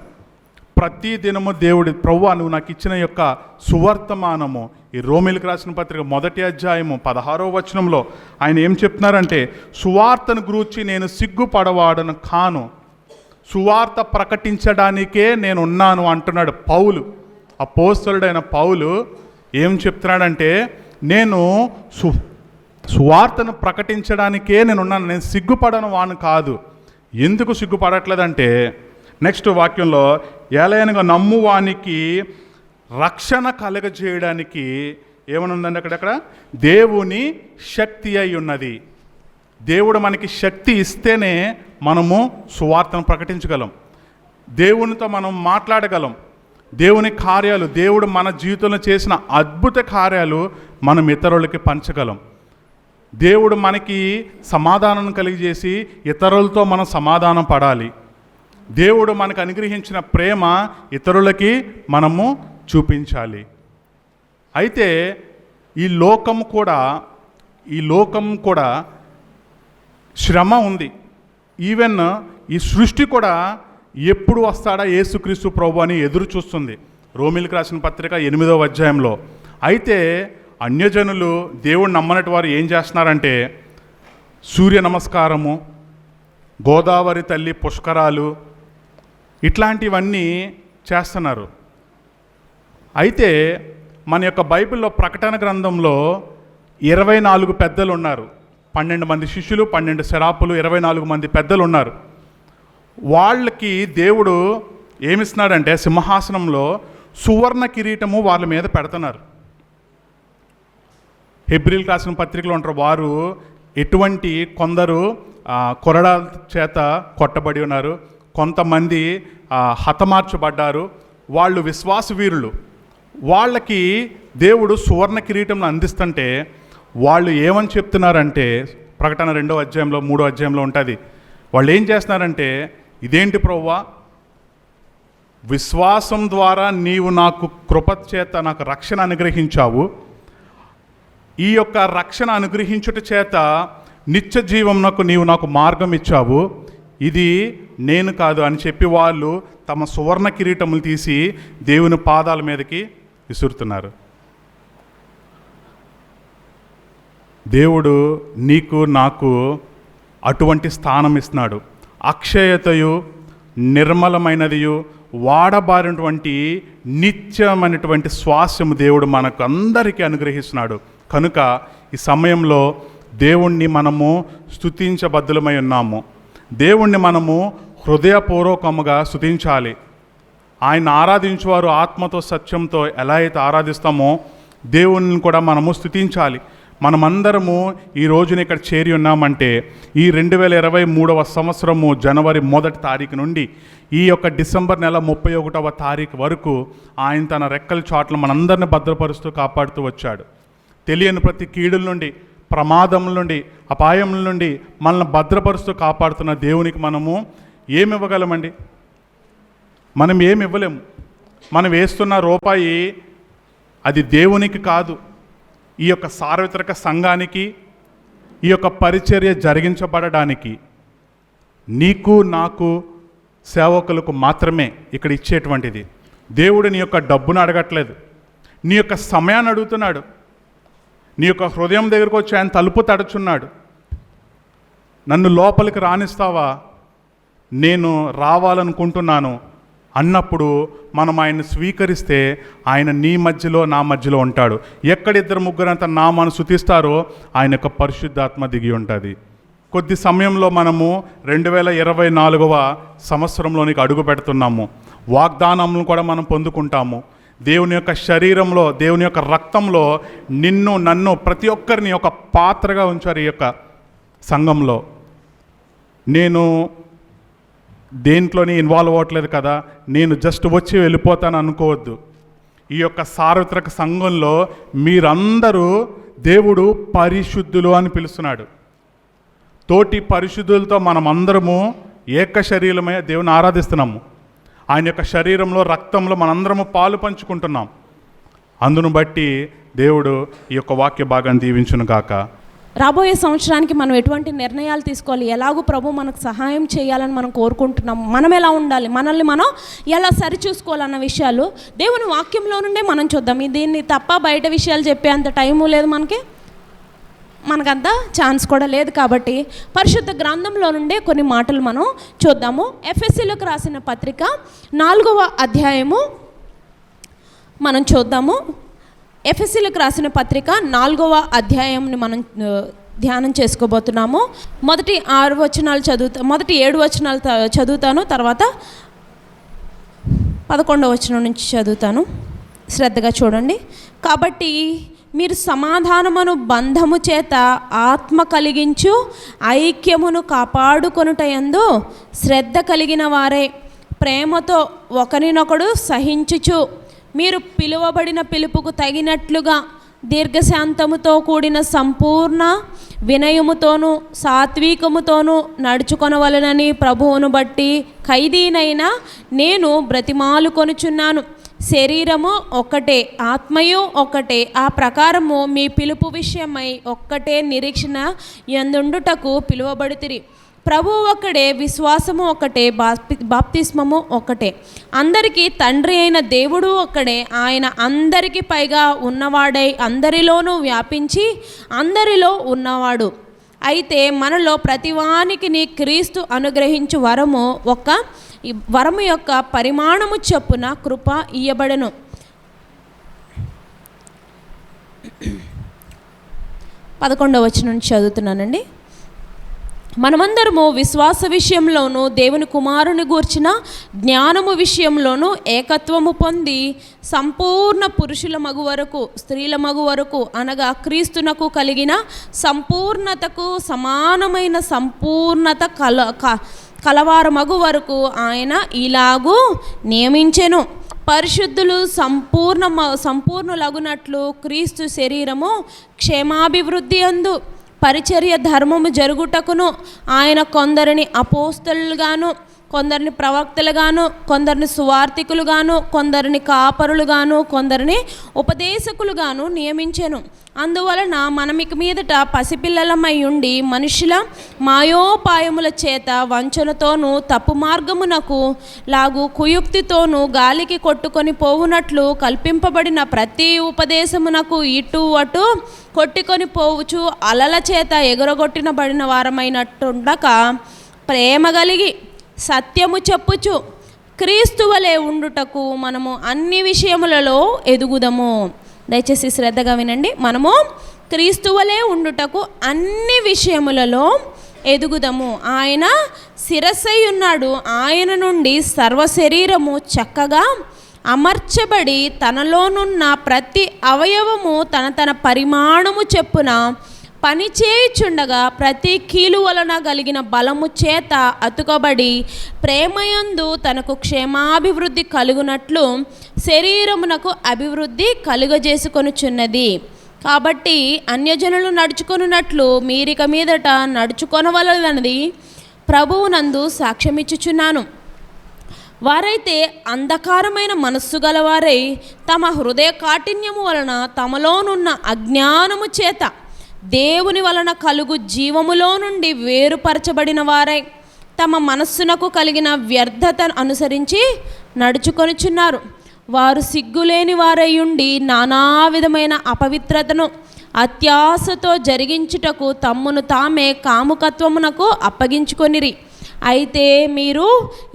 ప్రతి దినము దేవుడి, ప్రభువా నువ్వు నాకు ఇచ్చిన యొక్క సువర్తమానము, ఈ రోమీలకు రాసిన పత్రిక 1వ అధ్యాయము 16వ వచనంలో ఆయన ఏం చెప్తున్నారంటే, సువార్తను గురించి నేను సిగ్గుపడవాడను కాను, సువార్త ప్రకటించడానికే నేను ఉన్నాను అంటున్నాడు పౌలు. అపోస్తలుడైన పౌలు ఏం చెప్తున్నాడంటే, నేను సువార్తను ప్రకటించడానికే నేనున్నాను, నేను సిగ్గుపడను వాను కాదు. ఎందుకు సిగ్గుపడట్లేదంటే నెక్స్ట్ వాక్యంలో, ఏలయనగా నమ్మువానికి రక్షణ కలగజేయడానికి ఏమనుందండి అక్కడ దేవుని శక్తి అయి ఉన్నది. దేవుడు మనకి శక్తి ఇస్తేనే మనము సువార్తను ప్రకటించగలం, దేవునితో మనం మాట్లాడగలం. దేవుని కార్యాలు, దేవుడు మన జీవితంలో చేసిన అద్భుత కార్యాలు మనం ఇతరులకి పంచగలం. దేవుడు మనకి సమాధానం కలిగజేసి ఇతరులతో మనం సమాధానం పడాలి. దేవుడు మనకు అనుగ్రహించిన ప్రేమ ఇతరులకి మనము చూపించాలి. అయితే ఈ లోకం కూడా శ్రమ ఉంది. ఈవెన్ ఈ సృష్టి కూడా ఎప్పుడు వస్తాడా యేసుక్రీస్తు ప్రభు అని ఎదురు చూస్తుంది. రోమీలకు రాసిన పత్రిక 8వ అధ్యాయంలో. అయితే అన్యజనులు దేవుడు నమ్మనటి వారు ఏం చేస్తున్నారంటే సూర్య నమస్కారము, గోదావరి తల్లి పుష్కరాలు, ఇట్లాంటివన్నీ చేస్తున్నారు. అయితే మన యొక్క బైబిల్లో ప్రకటన గ్రంథంలో 24 పెద్దలు ఉన్నారు. 12 మంది శిష్యులు, 12 శరాపులు, 24 మంది పెద్దలు ఉన్నారు. వాళ్ళకి దేవుడు ఏమిస్తున్నాడంటే సింహాసనంలో సువర్ణ కిరీటము వాళ్ళ మీద పెడుతున్నారు. హెబ్రీలకు రాసిన పత్రికలో ఉంటారు. వారు ఎటువంటి కొందరు కొరడాల చేత కొట్టబడి ఉన్నారు, కొంతమంది హతమార్చబడ్డారు. వాళ్ళు విశ్వాస వీరులు. వాళ్ళకి దేవుడు సువర్ణ కిరీటం అందిస్తుంటే వాళ్ళు ఏమని చెప్తున్నారంటే ప్రకటన 2వ అధ్యాయంలో 3వ అధ్యాయంలో ఉంటుంది. వాళ్ళు ఏం చేస్తున్నారంటే, ఇదేంటి ప్రభువా, విశ్వాసం ద్వారా నీవు నాకు కృప చేత నాకు రక్షణ అనుగ్రహించావు, ఈ యొక్క రక్షణ అనుగ్రహించుట చేత నిత్య జీవంనకు నీవు నాకు మార్గం ఇచ్చావు, ఇది నేను కాదు అని చెప్పి వాళ్ళు తమ సువర్ణ కిరీటములు తీసి దేవుని పాదాల మీదకి విసురుతున్నారు. దేవుడు నీకు నాకు అటువంటి స్థానం ఇస్తున్నాడు. అక్షయతయు నిర్మలమైనదియు వాడబారినటువంటి నిత్యమైనటువంటి స్వాస్యము దేవుడు మనకు అందరికీ అనుగ్రహిస్తున్నాడు. కనుక ఈ సమయంలో దేవుణ్ణి మనము స్తుతించబద్ధులమై ఉన్నాము. దేవుణ్ణి మనము హృదయపూర్వకముగా స్తుతించాలి. ఆయన ఆరాధించేవారు ఆత్మతో సత్యంతో ఎలా అయితే ఆరాధిస్తామో దేవుణ్ణి కూడా మనము స్తుతించాలి. మనమందరము ఈ రోజున ఇక్కడ చేరి ఉన్నామంటే ఈ 2023వ సంవత్సరము జనవరి 1వ తారీఖు నుండి ఈ యొక్క డిసెంబర్ నెల 31వ తారీఖు వరకు ఆయన తన రెక్కల చాట్ల మనందరిని భద్రపరుస్తూ కాపాడుతూ వచ్చాడు. తెలియని ప్రతి కీడుల నుండి, ప్రమాదముల నుండి, అపాయముల నుండి మనల్ని భద్రపరుస్తూ కాపాడుతున్న దేవునికి మనము ఏమి ఇవ్వగలమండి? మనం ఏమి ఇవ్వలేము. మనం వేస్తున్న రూపాయి అది దేవునికి కాదు, ఈ యొక్క సార్వత్రిక సంఘానికి, ఈ యొక్క పరిచర్య జరిగించబడడానికి, నీకు నాకు సేవకులకు మాత్రమే ఇక్కడ ఇచ్చేటువంటిది. దేవుడు నీ యొక్క డబ్బును అడగట్లేదు, నీ యొక్క సమయాన్ని అడుగుతున్నాడు. నీ యొక్క హృదయం దగ్గరకు వచ్చి ఆయన తలుపు తడుచున్నాడు. నన్ను లోపలికి రానిస్తావా, నేను రావాలనుకుంటున్నాను అన్నప్పుడు మనం ఆయన్ని స్వీకరిస్తే ఆయన నీ మధ్యలో నా మధ్యలో ఉంటాడు. ఎక్కడ 2-3 అంత నామాను స్తుతిస్తారో ఆయన యొక్క పరిశుద్ధాత్మ దిగి ఉంటుంది. కొద్ది సమయంలో మనము 2024వ సంవత్సరంలోనికి అడుగు పెడుతున్నాము. వాగ్దానములను కూడా మనం పొందుకుంటాము. దేవుని యొక్క శరీరంలో, దేవుని యొక్క రక్తంలో నిన్ను నన్ను ప్రతి ఒక్కరిని ఒక పాత్రగా ఉంచారు ఈ యొక్క సంఘంలో. నేను దేంట్లోని ఇన్వాల్వ్ అవ్వట్లేదు కదా, నేను జస్ట్ వచ్చి వెళ్ళిపోతాను అనుకోవద్దు. ఈ యొక్క సార్వత్రిక సంఘంలో మీరందరూ దేవుడు పరిశుద్ధులు అని పిలుస్తున్నాడు. తోటి పరిశుద్ధులతో మనమందరము ఏక శరీరమై దేవుని ఆరాధిస్తున్నాము. ఆయన యొక్క శరీరంలో, రక్తంలో మనందరము పాలు పంచుకుంటున్నాం. అందును బట్టి దేవుడు ఈ యొక్క వాక్య భాగాన్ని దీవించును గాక. రాబోయే సంవత్సరానికి మనం ఎటువంటి నిర్ణయాలు తీసుకోవాలి, ఎలాగో ప్రభు మనకు సహాయం చేయాలని మనం కోరుకుంటున్నాం. మనం ఎలా ఉండాలి, మనల్ని మనం ఎలా సరిచూసుకోవాలన్న విషయాలు దేవుని వాక్యంలో నుండే మనం చూద్దాం. దీన్ని తప్ప బయట విషయాలు చెప్పే అంత టైము లేదు మనకంత ఛాన్స్ కూడా లేదు. కాబట్టి పరిశుద్ధ గ్రంథంలో నుండే కొన్ని మాటలు మనం చూద్దాము. ఎఫెసీయులకు రాసిన పత్రిక 4వ అధ్యాయము మనం చూద్దాము. ఎఫెసీయులకు రాసిన పత్రిక 4వ అధ్యాయంని మనం ధ్యానం చేసుకోబోతున్నాము. మొదటి 6 వచనాలు మొదటి 7 వచనాలు చదువుతాను, తర్వాత 11వ వచనం నుంచి చదువుతాను. శ్రద్ధగా చూడండి. కాబట్టి మీరు సమాధానమును బంధము చేత ఆత్మ కలిగించు ఐక్యమును కాపాడుకొనుటయందు శ్రద్ధ కలిగిన వారే ప్రేమతో ఒకరినొకడు సహించుచు మీరు పిలువబడిన పిలుపుకు తగినట్లుగా దీర్ఘశాంతముతో కూడిన సంపూర్ణ వినయముతోనూ సాత్వికముతోనూ నడుచుకొనవలెనని ప్రభువును బట్టి ఖైదీనైన నేను బ్రతిమాలుకొనుచున్నాను. శరీరము ఒక్కటే, ఆత్మయు ఒక్కటే, ఆ ప్రకారము మీ పిలుపు విషయమై ఒక్కటే నిరీక్షణ యందుండుటకు పిలువబడితిరి. ప్రభువు ఒక్కడే, విశ్వాసము ఒక్కటే, బాప్తిస్మము ఒక్కటే, అందరికీ తండ్రి అయిన దేవుడు ఒక్కడే. ఆయన అందరికీ పైగా ఉన్నవాడై అందరిలోనూ వ్యాపించి అందరిలో ఉన్నవాడు. అయితే మనలో ప్రతివానికి క్రీస్తు అనుగ్రహించు వరము యొక్క పరిమాణము చొప్పున కృప ఇయ్యబడెను. 11వ వచనం నుంచి చదువుతున్నానండి. మనమందరము విశ్వాస విషయంలోనూ దేవుని కుమారుని గూర్చిన జ్ఞానము విషయంలోనూ ఏకత్వము పొంది సంపూర్ణ పురుషుల మగు వరకు స్త్రీల మగు వరకు అనగా క్రీస్తునకు కలిగిన సంపూర్ణతకు సమానమైన సంపూర్ణత కలవారు మగు వరకు ఆయన ఇలాగూ నియమించెను. పరిశుద్ధులు సంపూర్ణులగునట్లు క్రీస్తు శరీరము క్షేమాభివృద్ధి అందు పరిచర్య ధర్మము జరుగుటకును ఆయన కొందరిని అపోస్తలుగాను, కొందరిని ప్రవక్తలుగాను, కొందరిని సువార్తికులుగాను, కొందరిని కాపరులుగాను, కొందరిని ఉపదేశకులుగాను నియమించెను. అందువలన మనమిక మీదట పసిపిల్లలమై ఉండి మనుషుల మాయోపాయముల చేత వంచనతోనూ తప్పు మార్గమునకు లాగు కుయుక్తితోనూ గాలికి కొట్టుకొని పోవునట్లు కల్పింపబడిన ప్రతి ఉపదేశమునకు ఇటు అటు కొట్టుకొని పోవుచు అలల చేత ఎగురగొట్టినబడిన వారమైనట్టుండక ప్రేమ కలిగి సత్యము చెప్పుచు క్రీస్తు వలె ఉండుటకు మనము అన్ని విషయములలో ఎదుగుదము. దయచేసి శ్రద్ధగా వినండి. మనము క్రీస్తు వలె ఉండుటకు అన్ని విషయములలో ఎదుగుదము. ఆయన శిరస్సై ఉన్నాడు. ఆయన నుండి సర్వ శరీరము చక్కగా అమర్చబడి తనలోనున్న ప్రతి అవయవము తన పరిమాణము చెప్పున పనిచేయుచుండగా ప్రతి కీలు వలన కలిగిన బలము చేత అతుకబడి ప్రేమయందు తనకు క్షేమాభివృద్ధి కలుగునట్లు శరీరమునకు అభివృద్ధి కలుగజేసుకొనుచున్నది. కాబట్టి అన్యజనులు నడుచుకొనున్నట్లు మీరిక మీదట నడుచుకొనవలనది ప్రభువునందు సాక్ష్యమిచ్చుచున్నాను. వారైతే అంధకారమైన మనస్సు గలవారై తమ హృదయ కాఠిన్యము వలన తమలోనున్న అజ్ఞానము చేత దేవుని వలన కలుగు జీవములో నుండి వేరుపరచబడిన వారై తమ మనస్సునకు కలిగిన వ్యర్థతను అనుసరించి నడుచుకొనుచున్నారు. వారు సిగ్గులేని వారై ఉండి నానా విధమైన అపవిత్రతను అత్యాశతో జరిగించుటకు తమ్మును తామే కాముకత్వమునకు అప్పగించుకొనిరి. అయితే మీరు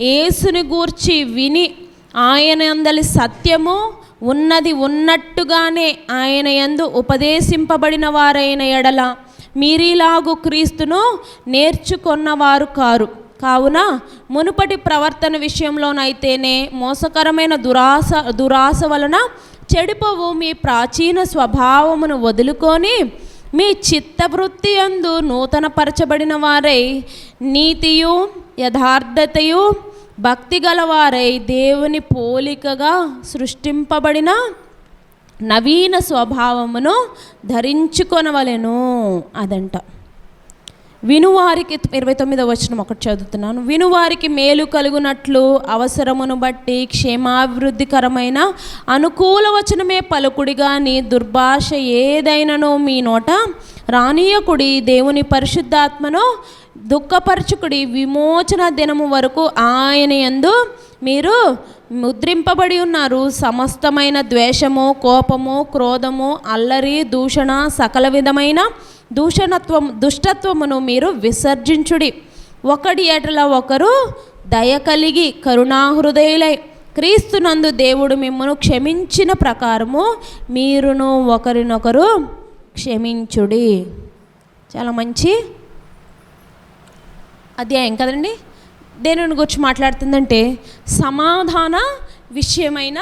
యేసుని గూర్చి విని ఆయన యందలి సత్యము ఉన్నది ఉన్నట్టుగానే ఆయన యందు ఉపదేశింపబడిన వారైన ఎడల మీరిలాగు క్రీస్తును నేర్చుకొన్నవారు కావున మునుపటి ప్రవర్తన విషయంలోనైతేనే మోసకరమైన దురాశ వలన చెడిపోవు మీ ప్రాచీన స్వభావమును వదులుకొని మీ చిత్తవృత్తి యందు నూతనపరచబడిన వారై నీతియు యథార్థతయు భక్తి గలవారై దేవుని పోలికగా సృష్టింపబడిన నవీన స్వభావమును ధరించుకొనవలెను అదంట. వినువారికి 29వ వచనం ఒకటి చదువుతున్నాను. వినువారికి మేలు కలుగునట్లు అవసరమును బట్టి క్షేమాభివృద్ధికరమైన అనుకూల వచనమే పలుకుడి గాని దుర్భాష ఏదైనను మీ నోట రానీయకుడి. దేవుని పరిశుద్ధాత్మను దుఃఖపరచుకుడి. విమోచన దినము వరకు ఆయన యందు మీరు ముద్రింపబడి ఉన్నారు. సమస్తమైన ద్వేషము, కోపము, క్రోధము, అల్లరి, దూషణ, సకల విధమైన దుష్టత్వమును మీరు విసర్జించుడి. ఒకడి ఎడల ఒకరు దయ కలిగి కరుణాహృదయులై క్రీస్తునందు దేవుడు మిమ్మను క్షమించిన ప్రకారము మీరును ఒకరినొకరు క్షమించుడి. చాలా మంచి అధ్యాయం కదండి. దేనిని గురించి మాట్లాడుతుందంటే సమాధాన విషయమైన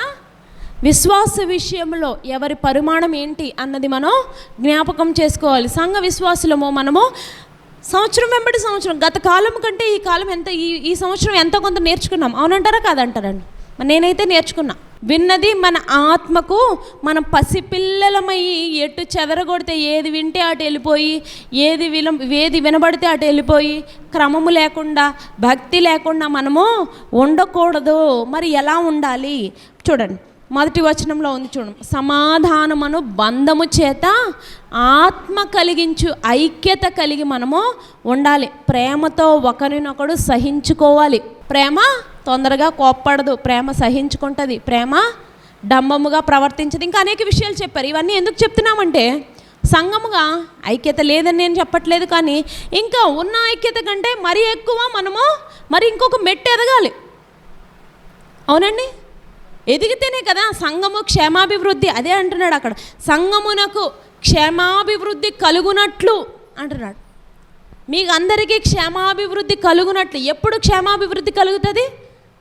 విశ్వాస విషయంలో ఎవరి పరిమాణం ఏంటి అన్నది మనం జ్ఞాపకం చేసుకోవాలి. సంఘ విశ్వాసులము మనము సంవత్సరం వెంబడి సంవత్సరం, గత కాలం కంటే ఈ కాలం ఎంత, ఈ సంవత్సరం ఎంతో కొంత నేర్చుకున్నాం. అవునంటారా కాదంటారండి? నేనైతే నేర్చుకున్నా. విన్నది మన ఆత్మకు మనం పసిపిల్లలమయ్యి ఎటు చెదరగొడితే ఏది వింటే అటు వెళ్ళిపోయి, ఏది వినబడితే అటు వెళ్ళిపోయి, క్రమము లేకుండా భక్తి లేకుండా మనము ఉండకూడదు. మరి ఎలా ఉండాలి చూడండి, మొదటి వచనంలో ఉంది చూడండి, సమాధానమును బంధము చేత ఆత్మ కలిగించు ఐక్యత కలిగి మనము ఉండాలి. ప్రేమతో ఒకరినొకడు సహించుకోవాలి. ప్రేమ తొందరగా కోప్పడదు, ప్రేమ సహించుకుంటుంది, ప్రేమ డంబముగా ప్రవర్తించదు. ఇంకా అనేక విషయాలు చెప్పారు. ఇవన్నీ ఎందుకు చెప్తున్నామంటే సంఘముగా ఐక్యత లేదని నేను చెప్పట్లేదు, కానీ ఇంకా ఉన్న ఐక్యత కంటే మరీ ఎక్కువ మనము మరి ఇంకొక మెట్టు ఎదగాలి. అవునండి, ఎదిగితేనే కదా సంఘము క్షేమాభివృద్ధి. అదే అంటున్నాడు అక్కడ, సంఘమునకు క్షేమాభివృద్ధి కలుగునట్లు అంటున్నాడు. మీకు అందరికీ క్షేమాభివృద్ధి కలుగునట్లు. ఎప్పుడు క్షేమాభివృద్ధి కలుగుతుంది?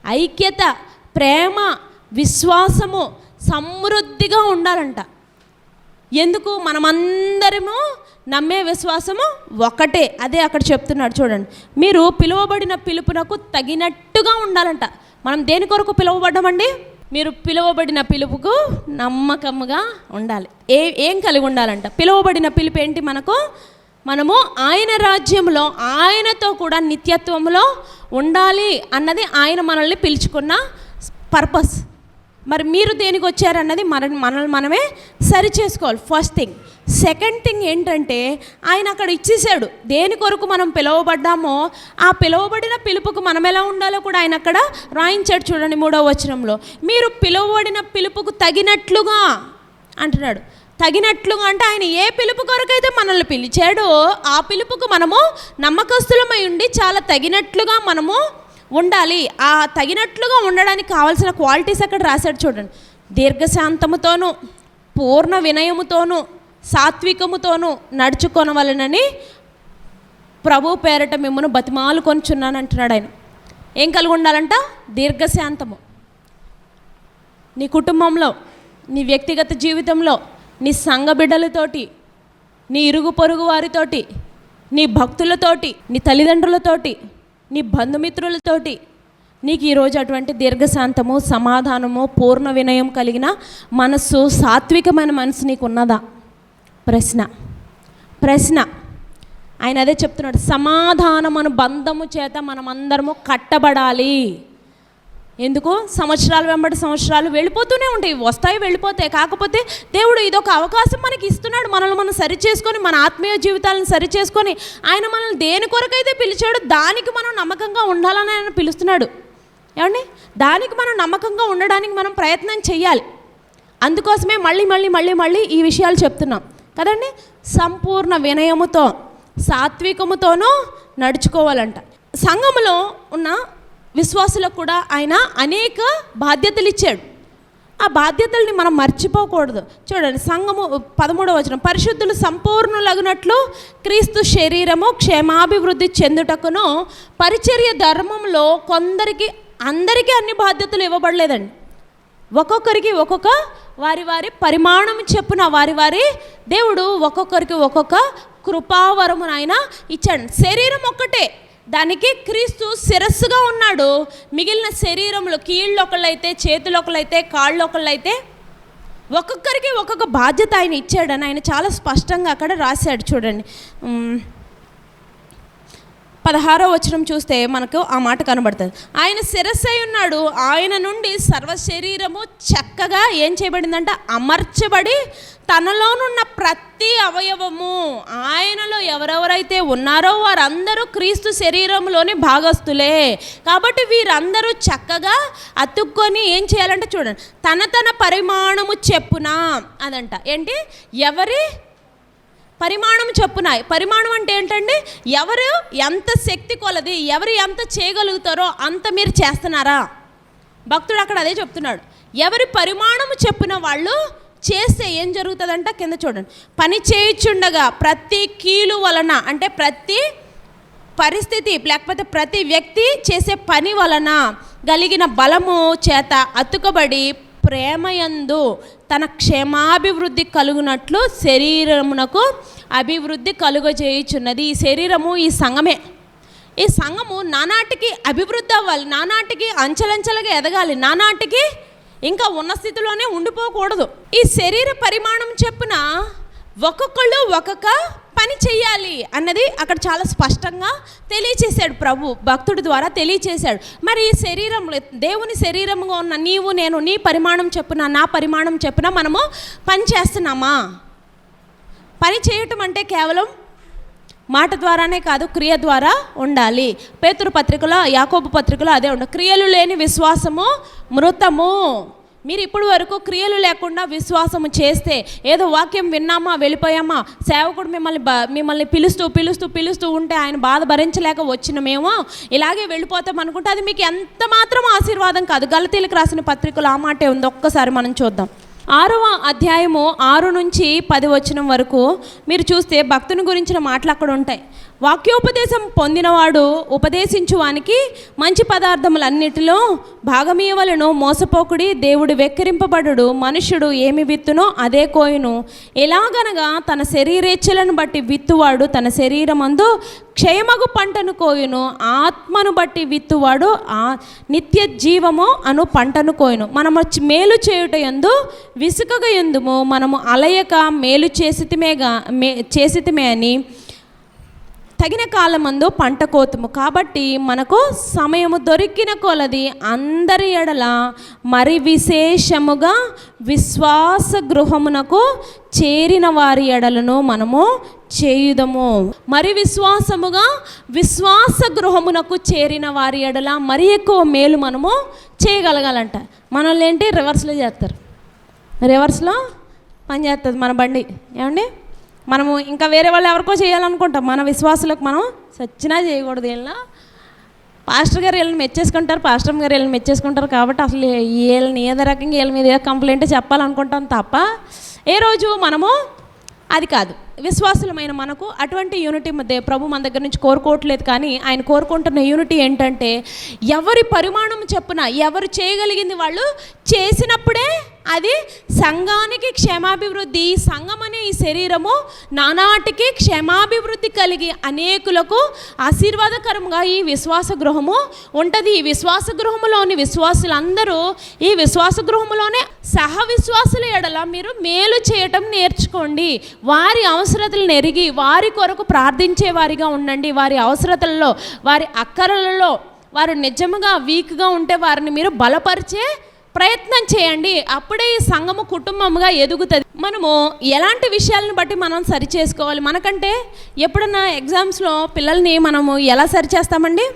ఐక్యత, ప్రేమ, విశ్వాసము సమృద్ధిగా ఉండాలంట. ఎందుకు? మనమందరము నమ్మే విశ్వాసము ఒకటే. అదే అక్కడ చెప్తున్నాడు చూడండి, మీరు పిలువబడిన పిలుపునకు తగినట్టుగా ఉండాలంట. మనం దేని కొరకు పిలువబడ్డామండి? మీరు పిలువబడిన పిలుపుకు నమ్మకముగా ఉండాలి. ఏం కలిగి ఉండాలంట? పిలువబడిన పిలుపు ఏంటి? మనము ఆయన రాజ్యంలో ఆయనతో కూడా నిత్యత్వంలో ఉండాలి అన్నది ఆయన మనల్ని పిలుచుకున్న పర్పస్. మరి మీరు దేనికి వచ్చారన్నది మనల్ని మనమే సరి చేసుకోవాలి. First thing. సెకండ్ థింగ్ ఏంటంటే ఆయన అక్కడ ఇచ్చేసాడు దేని కొరకు మనం పిలువబడ్డామో ఆ పిలువబడిన పిలుపుకు మనం ఎలా ఉండాలో కూడా ఆయన అక్కడ రాయించాడు. చూడండి 3వ వచనంలో, మీరు పిలువబడిన పిలుపుకు తగినట్లుగా అంటున్నాడు. తగినట్లుగా అంటే ఆయన ఏ పిలుపు కొరకైతే మనల్ని పిలిచాడో ఆ పిలుపుకు మనము నమ్మకస్తులమై ఉండి చాలా తగినట్లుగా మనము ఉండాలి. ఆ తగినట్లుగా ఉండడానికి కావాల్సిన క్వాలిటీస్ అక్కడ రాశాడు చూడండి. దీర్ఘశాంతముతోనూ పూర్ణ వినయముతోనూ సాత్వికముతోనూ నడుచుకొనవలెనని ప్రభు పేరట మిమ్మల్ని బతిమాలు కొనుచున్నాను అంటున్నాడు ఆయన. ఏం కలిగి ఉండాలంట? దీర్ఘశాంతము. నీ కుటుంబంలో, నీ వ్యక్తిగత జీవితంలో, నీ సంఘ బిడ్డలతోటి, నీ ఇరుగు పొరుగు వారితోటి, నీ భక్తులతోటి, నీ తల్లిదండ్రులతోటి, నీ బంధుమిత్రులతోటి నీకు ఈరోజు అటువంటి దీర్ఘశాంతము, సమాధానము, పూర్ణ వినయం కలిగిన మనస్సు, సాత్వికమైన మనసు నీకు ఉన్నదా? ప్రశ్న. ఆయన అదే చెప్తున్నాడు, సమాధానమును బంధము చేత మనమందరము కట్టబడాలి. ఎందుకు? సంవత్సరాలు వెంబడి సంవత్సరాలు వెళ్ళిపోతూనే ఉంటాయి, వస్తాయి వెళ్ళిపోతాయి. కాకపోతే దేవుడు ఇదొక అవకాశం మనకి ఇస్తున్నాడు, మనల్ని మనం సరి చేసుకొని, మన ఆత్మీయ జీవితాలను సరి చేసుకొని, ఆయన మనల్ని దేని కొరకైతే పిలిచాడో దానికి మనం నమ్మకంగా ఉండాలని ఆయన పిలుస్తున్నాడు. ఏమండి? దానికి మనం నమ్మకంగా ఉండడానికి మనం ప్రయత్నం చేయాలి. అందుకోసమే మళ్ళీ ఈ విషయాలు చెప్తున్నాం కదండి. సంపూర్ణ వినయముతో సాత్వికముతోనూ నడుచుకోవాలంట. సంఘములో ఉన్న విశ్వాసులకు కూడా ఆయన అనేక బాధ్యతలు ఇచ్చాడు. ఆ బాధ్యతల్ని మనం మర్చిపోకూడదు. చూడండి, సంఘము 13వ వచనం, పరిశుద్ధులు సంపూర్ణులగునట్లు క్రీస్తు శరీరము క్షేమాభివృద్ధి చెందుటకును పరిచర్య ధర్మంలో అందరికీ అన్ని బాధ్యతలు ఇవ్వబడలేదండి. ఒక్కొక్కరికి ఒక్కొక్క వారి పరిమాణం చెప్పున వారి దేవుడు ఒక్కొక్కరికి ఒక్కొక్క కృపావరమును ఆయన ఇచ్చాడు. శరీరం ఒక్కటే, దానికి క్రీస్తు శిరస్సుగా ఉన్నాడు. మిగిలిన శరీరంలో కీళ్ళు ఒకళ్ళైతే, చేతులు ఒకళ్ళైతే, కాళ్ళు ఒకళ్ళైతే ఒక్కొక్కరికి ఒక్కొక్క బాధ్యత ఆయన ఇచ్చాడని ఆయన చాలా స్పష్టంగా అక్కడ రాశాడు. చూడండి 16వ వచనం చూస్తే మనకు ఆ మాట కనబడుతుంది. ఆయన శిరస్సు అయి ఉన్నాడు, ఆయన నుండి సర్వ శరీరము చక్కగా ఏం చేయబడిందంట? అమర్చబడి తనలోనున్న ప్రతి అవయవము, ఆయనలో ఎవరెవరైతే ఉన్నారో వారందరూ క్రీస్తు శరీరంలోని భాగస్తులే. కాబట్టి వీరందరూ చక్కగా అతుక్కొని ఏం చేయాలంటే చూడండి, తన పరిమాణము చెప్పున అదంట. ఏంటి? ఎవరి పరిమాణం చెప్పున. పరిమాణం అంటే ఏంటండి? ఎవరు ఎంత శక్తి కొలది, ఎవరు ఎంత చేయగలుగుతారో అంత మీరు చేస్తున్నారా? భక్తుడు అక్కడ అదే చెప్తున్నాడు. ఎవరి పరిమాణము చెప్పున వాళ్ళు చేస్తే ఏం జరుగుతుందంట? కింద చూడండి, పని చేయుచుండగా ప్రతి కీలు వలన, అంటే ప్రతి పరిస్థితి లేకపోతే ప్రతి వ్యక్తి చేసే పని వలన కలిగిన బలము చేత అతుకబడి ప్రేమయందు తన క్షేమాభివృద్ధి కలుగునట్లు శరీరమునకు అభివృద్ధి కలుగజేయుచున్నది. ఈ శరీరము ఈ సంఘమే. ఈ సంఘము నానాటికి అభివృద్ధి అవ్వాలి, నానాటికి అంచెలంచెలుగా ఎదగాలి, నానాటికి ఇంకా ఉన్న స్థితిలోనే ఉండిపోకూడదు. ఈ శరీర పరిమాణం చెప్పున ఒక్కొక్కళ్ళు ఒక్కొక్క పని చెయ్యాలి అన్నది అక్కడ చాలా స్పష్టంగా తెలియచేశాడు ప్రభు, భక్తుడి ద్వారా తెలియచేశాడు. మరి ఈ శరీరంలో దేవుని శరీరంగా ఉన్న నీవు నేను నీ పరిమాణం చెప్పున నా పరిమాణం చెప్పున మనము పని చేస్తున్నామా? పని చేయటం అంటే కేవలం మాట ద్వారానే కాదు, క్రియ ద్వారా ఉండాలి. పేతురు పత్రికలో, యాకోబు పత్రికలో అదే ఉండదు. క్రియలు లేని విశ్వాసము మృతము. మీరు ఇప్పటి వరకు క్రియలు లేకుండా విశ్వాసము చేస్తే, ఏదో వాక్యం విన్నామా వెళ్ళిపోయామా, సేవకుడు మిమ్మల్ని పిలుస్తూ ఉంటే ఆయన బాధ భరించలేక వచ్చిన మేము ఇలాగే వెళ్ళిపోతాం అనుకుంటే అది మీకు ఎంత మాత్రం ఆశీర్వాదం కాదు. గలతీలకు రాసిన పత్రికలో ఆ మాటే ఉంది. ఒక్కసారి మనం చూద్దాం. 6వ అధ్యాయము 6 నుంచి 10 వచనం వరకు మీరు చూస్తే భక్తుని గురించిన మాటలు అక్కడ ఉంటాయి. వాక్యోపదేశం పొందినవాడు ఉపదేశించువానికి మంచి పదార్థములన్నిటిలో భాగమీయవలను, మోసపోకుడి, దేవుడు వెక్కిరింపబడు, మనుష్యుడు ఏమి విత్తునో అదే కోయును. ఎలాగనగా తన శరీరేచ్ఛలను బట్టి విత్తువాడు తన శరీరమందు క్షయమగు పంటను కోయును, ఆత్మను బట్టి విత్తువాడు నిత్య జీవము అను పంటను కోయును. మనము మేలు చేయుట యందు విసుకగ ఎందుము, మనము అలయక మేలు చేసితిమే అని తగిన కాలమందు పంట కోతుము. కాబట్టి మనకు సమయము దొరికిన కొలది అందరి ఎడల మరి విశేషముగా విశ్వాస గృహమునకు చేరిన వారి ఎడలను మనము చేయుదము. మరి విశ్వాసముగా విశ్వాస గృహమునకు చేరిన వారి ఎడల మరి ఎక్కువ మేలు మనము చేయగలగాలంట. మనల్ని ఏంటి రివర్స్లో చేస్తారు, రివర్స్లో పని చేస్తుంది మన బండి. ఏమండి, మనము ఇంకా వేరే వాళ్ళు ఎవరికో చేయాలనుకుంటాం, మన విశ్వాసులకు మనం సచ్చినా చేయకూడదు. వీళ్ళ పాస్టర్ గారు వీళ్ళని మెచ్చేసుకుంటారు, పాస్టర్ గారు వీళ్ళని మెచ్చేసుకుంటారు కాబట్టి అసలు వీళ్ళని ఏదో రకంగా వీళ్ళ మీద ఏదో కంప్లైంట్ చెప్పాలనుకుంటాం తప్ప ఏ రోజు మనము అది కాదు. విశ్వాసులమైన మనకు అటువంటి యూనిటీ ప్రభు మన దగ్గర నుంచి కోరుకోవట్లేదు. కానీ ఆయన కోరుకుంటున్న యూనిటీ ఏంటంటే ఎవరి పరిమాణం చెప్పున ఎవరు చేయగలిగింది వాళ్ళు చేసినప్పుడే అది సంఘానికి క్షేమాభివృద్ధి. సంఘం అనే ఈ శరీరము నానాటికి క్షేమాభివృద్ధి కలిగి అనేకులకు ఆశీర్వాదకరంగా ఈ విశ్వాస గృహము ఉంటుంది. ఈ విశ్వాస గృహములోని విశ్వాసులందరూ ఈ విశ్వాస గృహములోనే సహ విశ్వాసుల ఎడల మీరు మేలు చేయటం నేర్చుకోండి. వారి అవసరతలను ఎరిగి వారి కొరకు ప్రార్థించే వారిగా ఉండండి. వారి అవసరతలలో వారి అక్కరలలో వారు నిజముగా వీక్గా ఉంటే వారిని మీరు బలపరిచే ప్రయత్నం చేయండి. అప్పుడే ఈ సంఘము కుటుంబముగా ఎదుగుతుంది. మనము ఎలాంటి విషయాలను బట్టి మనం సరి చేసుకోవాలి? మనకంటే ఎప్పుడన్నా ఎగ్జామ్స్లో పిల్లల్ని మనము ఎలా సరి చేస్తామండి?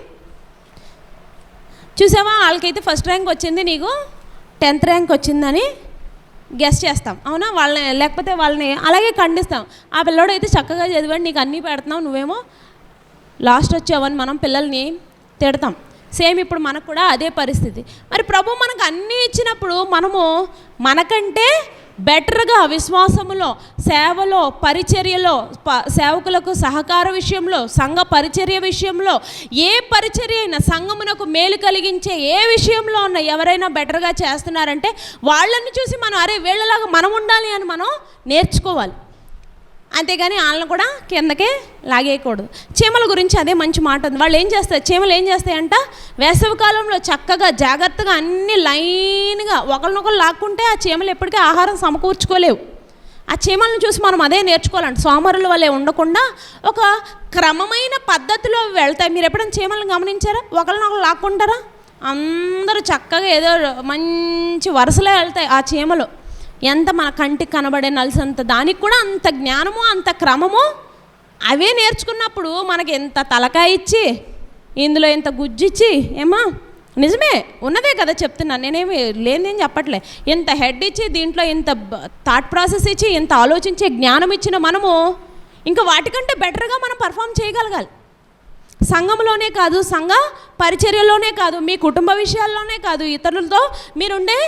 చూసావా, వాళ్ళకైతే ఫస్ట్ ర్యాంక్ వచ్చింది, నీకు 10th ర్యాంక్ వచ్చిందని గెస్ చేస్తాం, అవునా? వాళ్ళని లేకపోతే వాళ్ళని అలాగే ఖండిస్తాం. ఆ పిల్లోడు అయితే చక్కగా చదివాడు, నీకు అన్నీ పెడుతున్నావు, నువ్వేమో లాస్ట్ వచ్చావని మనం పిల్లల్ని తిడతాం. సేమ్ ఇప్పుడు మనకు కూడా అదే పరిస్థితి. మరి ప్రభు మనకు అన్నీ ఇచ్చినప్పుడు మనము మనకంటే బెటర్గా విశ్వాసములో, సేవలో, పరిచర్యలో, సేవకులకు సహకార విషయంలో, సంఘ పరిచర్య విషయంలో, ఏ పరిచర్య అయినా సంఘమునకు మేలు కలిగించే ఏ విషయంలో ఉన్న ఎవరైనా బెటర్గా చేస్తున్నారంటే వాళ్ళని చూసి మనం అరే వీళ్ళలాగా మనం ఉండాలి అని మనం నేర్చుకోవాలి. అంతేగాని వాళ్ళని కూడా కిందకే లాగేయకూడదు. చీమల గురించి అదే మంచి మాట ఉంది. వాళ్ళు ఏం చేస్తారు, చీమలు ఏం చేస్తాయంట, వేసవి కాలంలో చక్కగా జాగ్రత్తగా అన్ని లైన్గా ఒకరినొకరు లాక్కుంటే ఆ చీమలు ఎప్పటికీ ఆహారం సమకూర్చుకోలేవు. ఆ చీమలను చూసి మనం అదే నేర్చుకోవాలంట. సోమరుల వల్లే ఉండకుండా ఒక క్రమమైన పద్ధతిలో వెళ్తాయి. మీరు ఎప్పుడైనా చీమలను గమనించారా? ఒకరినొకరు లాక్కుంటారా? అందరూ చక్కగా ఏదో మంచి వరుసలో వెళ్తాయి ఆ చీమలు. ఎంత మన కంటికి కనబడే నలుసంత దానికి కూడా అంత జ్ఞానము అంత క్రమము అవే నేర్చుకున్నప్పుడు మనకి ఎంత తలకాయ ఇచ్చి ఇందులో ఇంత గుజ్జిచ్చి ఏమా నిజమే ఉన్నదే కదా చెప్తున్నాను, నేనేమి లేనిదేం చెప్పట్లే. ఇంత హెడ్ ఇచ్చి దీంట్లో ఇంత థాట్ ప్రాసెస్ ఇచ్చి ఇంత ఆలోచించే జ్ఞానం ఇచ్చిన మనము ఇంకా వాటికంటే బెటర్గా మనం పర్ఫామ్ చేయగలగాలి. సంఘంలోనే కాదు, సంఘ పరిచర్యలోనే కాదు, మీ కుటుంబ విషయాల్లోనే కాదు, ఇతరులతో మీరుండే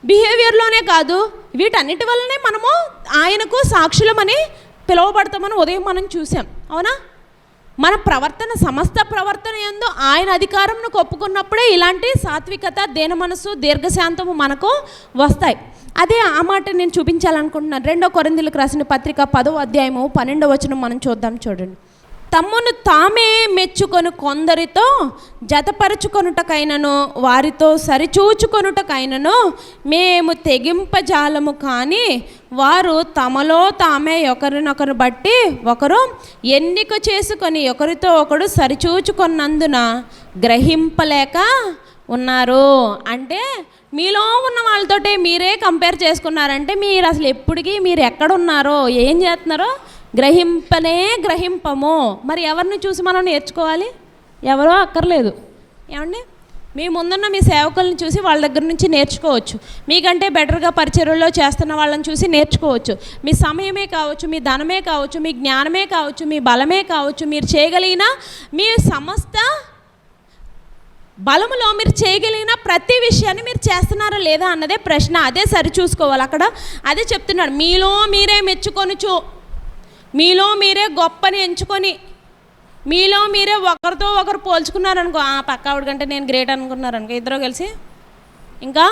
బిహేవియర్లోనే కాదు, వీటన్నిటి వల్లనే మనము ఆయనకు సాక్షులమని పిలువబడతామని ఉదయం మనం చూసాం, అవునా? మన ప్రవర్తన సమస్త ప్రవర్తన యందు ఆయన అధికారంను ఒప్పుకున్నప్పుడే ఇలాంటి సాత్వికత, దీన మనసు, దీర్ఘశాంతము మనకు వస్తాయి. అదే ఆ మాట నేను చూపించాలనుకుంటున్నాను. 2 కొరింథీయులకు రాసిన పత్రిక 10వ అధ్యాయము 12వ వచనం మనం చూద్దాం. చూడండి. తమ్మును తామే మెచ్చుకొని కొందరితో జతపరచుకొనుటకైనను వారితో సరిచూచుకొనుటకైనను మేము తెగింపజాలము, కానీ వారు తమలో తామే ఒకరినొకరు బట్టి ఒకరు ఎన్నిక చేసుకొని ఒకరితో ఒకడు సరిచూచుకొన్నందున గ్రహింపలేక ఉన్నారు. అంటే మీలో ఉన్న వాళ్ళతోటే మీరే కంపేర్ చేసుకున్నారంటే మీరు అసలు ఎప్పటికీ మీరు ఎక్కడున్నారో ఏం చేస్తున్నారో గ్రహింపము. మరి ఎవరిని చూసి మనం నేర్చుకోవాలి? ఎవరో అక్కర్లేదు. ఏమండి, మీ ముందున్న మీ సేవకులను చూసి వాళ్ళ దగ్గర నుంచి నేర్చుకోవచ్చు. మీకంటే బెటర్గా పరిచర్యలో చేస్తున్న వాళ్ళని చూసి నేర్చుకోవచ్చు. మీ సమయమే కావచ్చు, మీ ధనమే కావచ్చు, మీ జ్ఞానమే కావచ్చు, మీ బలమే కావచ్చు, మీరు చేయగలిగిన మీ సమస్త బలములో మీరు చేయగలిగిన ప్రతి విషయాన్ని మీరు చేస్తున్నారా లేదా అన్నదే ప్రశ్న. అదే సరిచూసుకోవాలి. అక్కడ అదే చెప్తున్నాడు. మీలో మీరే మెచ్చుకొనుచు, మీలో మీరే గొప్పని ఎంచుకొని, మీలో మీరే ఒకరితో ఒకరు పోల్చుకున్నారనుకో, పక్క ఆవిడ కంటే నేను గ్రేట్ అనుకున్నారనుకో, ఇద్దరు కలిసి ఇంకా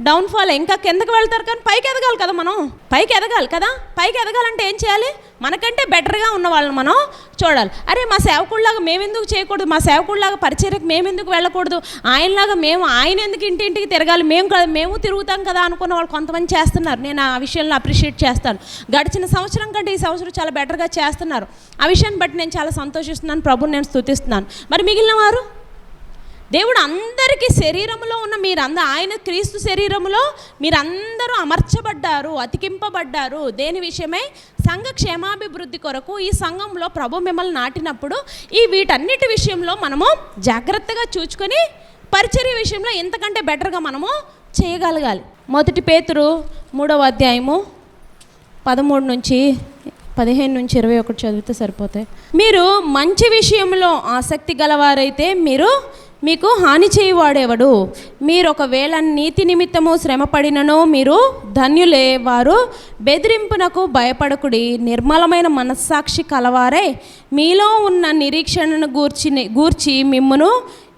డౌన్ఫాల్, ఇంకా కిందకి వెళ్తారు. కానీ పైకి ఎదగాలి కదా, మనం పైకి ఎదగాలి కదా. పైకి ఎదగాలంటే ఏం చేయాలి? మనకంటే బెటర్గా ఉన్న వాళ్ళని మనం చూడాలి. అరే మా సేవకుడిలాగా మేమెందుకు చేయకూడదు, మా సేవకుడిలాగా పరిచర్యకు మేమెందుకు వెళ్ళకూడదు, ఆయనలాగా ఆయన ఎందుకు ఇంటింటికి తిరగాలి, మేము తిరుగుతాం కదా అనుకున్న వాళ్ళు కొంతమంది చేస్తున్నారు. నేను ఆ విషయంలో అప్రిషియేట్ చేస్తాను. గడిచిన సంవత్సరం కంటే ఈ సంవత్సరం చాలా బెటర్గా చేస్తున్నారు. ఆ విషయాన్ని బట్టి నేను చాలా సంతోషిస్తున్నాను, ప్రభుని నేను స్తుతిస్తున్నాను. మరి మిగిలిన వారు, దేవుడు అందరికీ శరీరంలో ఉన్న ఆయన క్రీస్తు శరీరంలో మీరందరూ అమర్చబడ్డారు, అతికింపబడ్డారు. దేని విషయమై? సంఘ క్షేమాభివృద్ధి కొరకు. ఈ సంఘంలో ప్రభు మిమ్మల్ని నాటినప్పుడు వీటన్నిటి విషయంలో మనము జాగ్రత్తగా చూసుకొని పరిచర్య విషయంలో ఎంతకంటే బెటర్గా మనము చేయగలగాలి. 1 పేతురు 3వ అధ్యాయము 13 నుంచి 15 నుంచి 21 చదివితే సరిపోతాయి. మీరు మంచి విషయంలో ఆసక్తి గలవారైతే మీకు హాని చేయువాడెవడు? మీరు ఒకవేళ నీతి నిమిత్తము శ్రమపడినను మీరు ధన్యులే. వారు బెదిరింపునకు భయపడకుడి. నిర్మలమైన మనస్సాక్షి కలవారే మీలో ఉన్న నిరీక్షణను గూర్చి మిమ్మును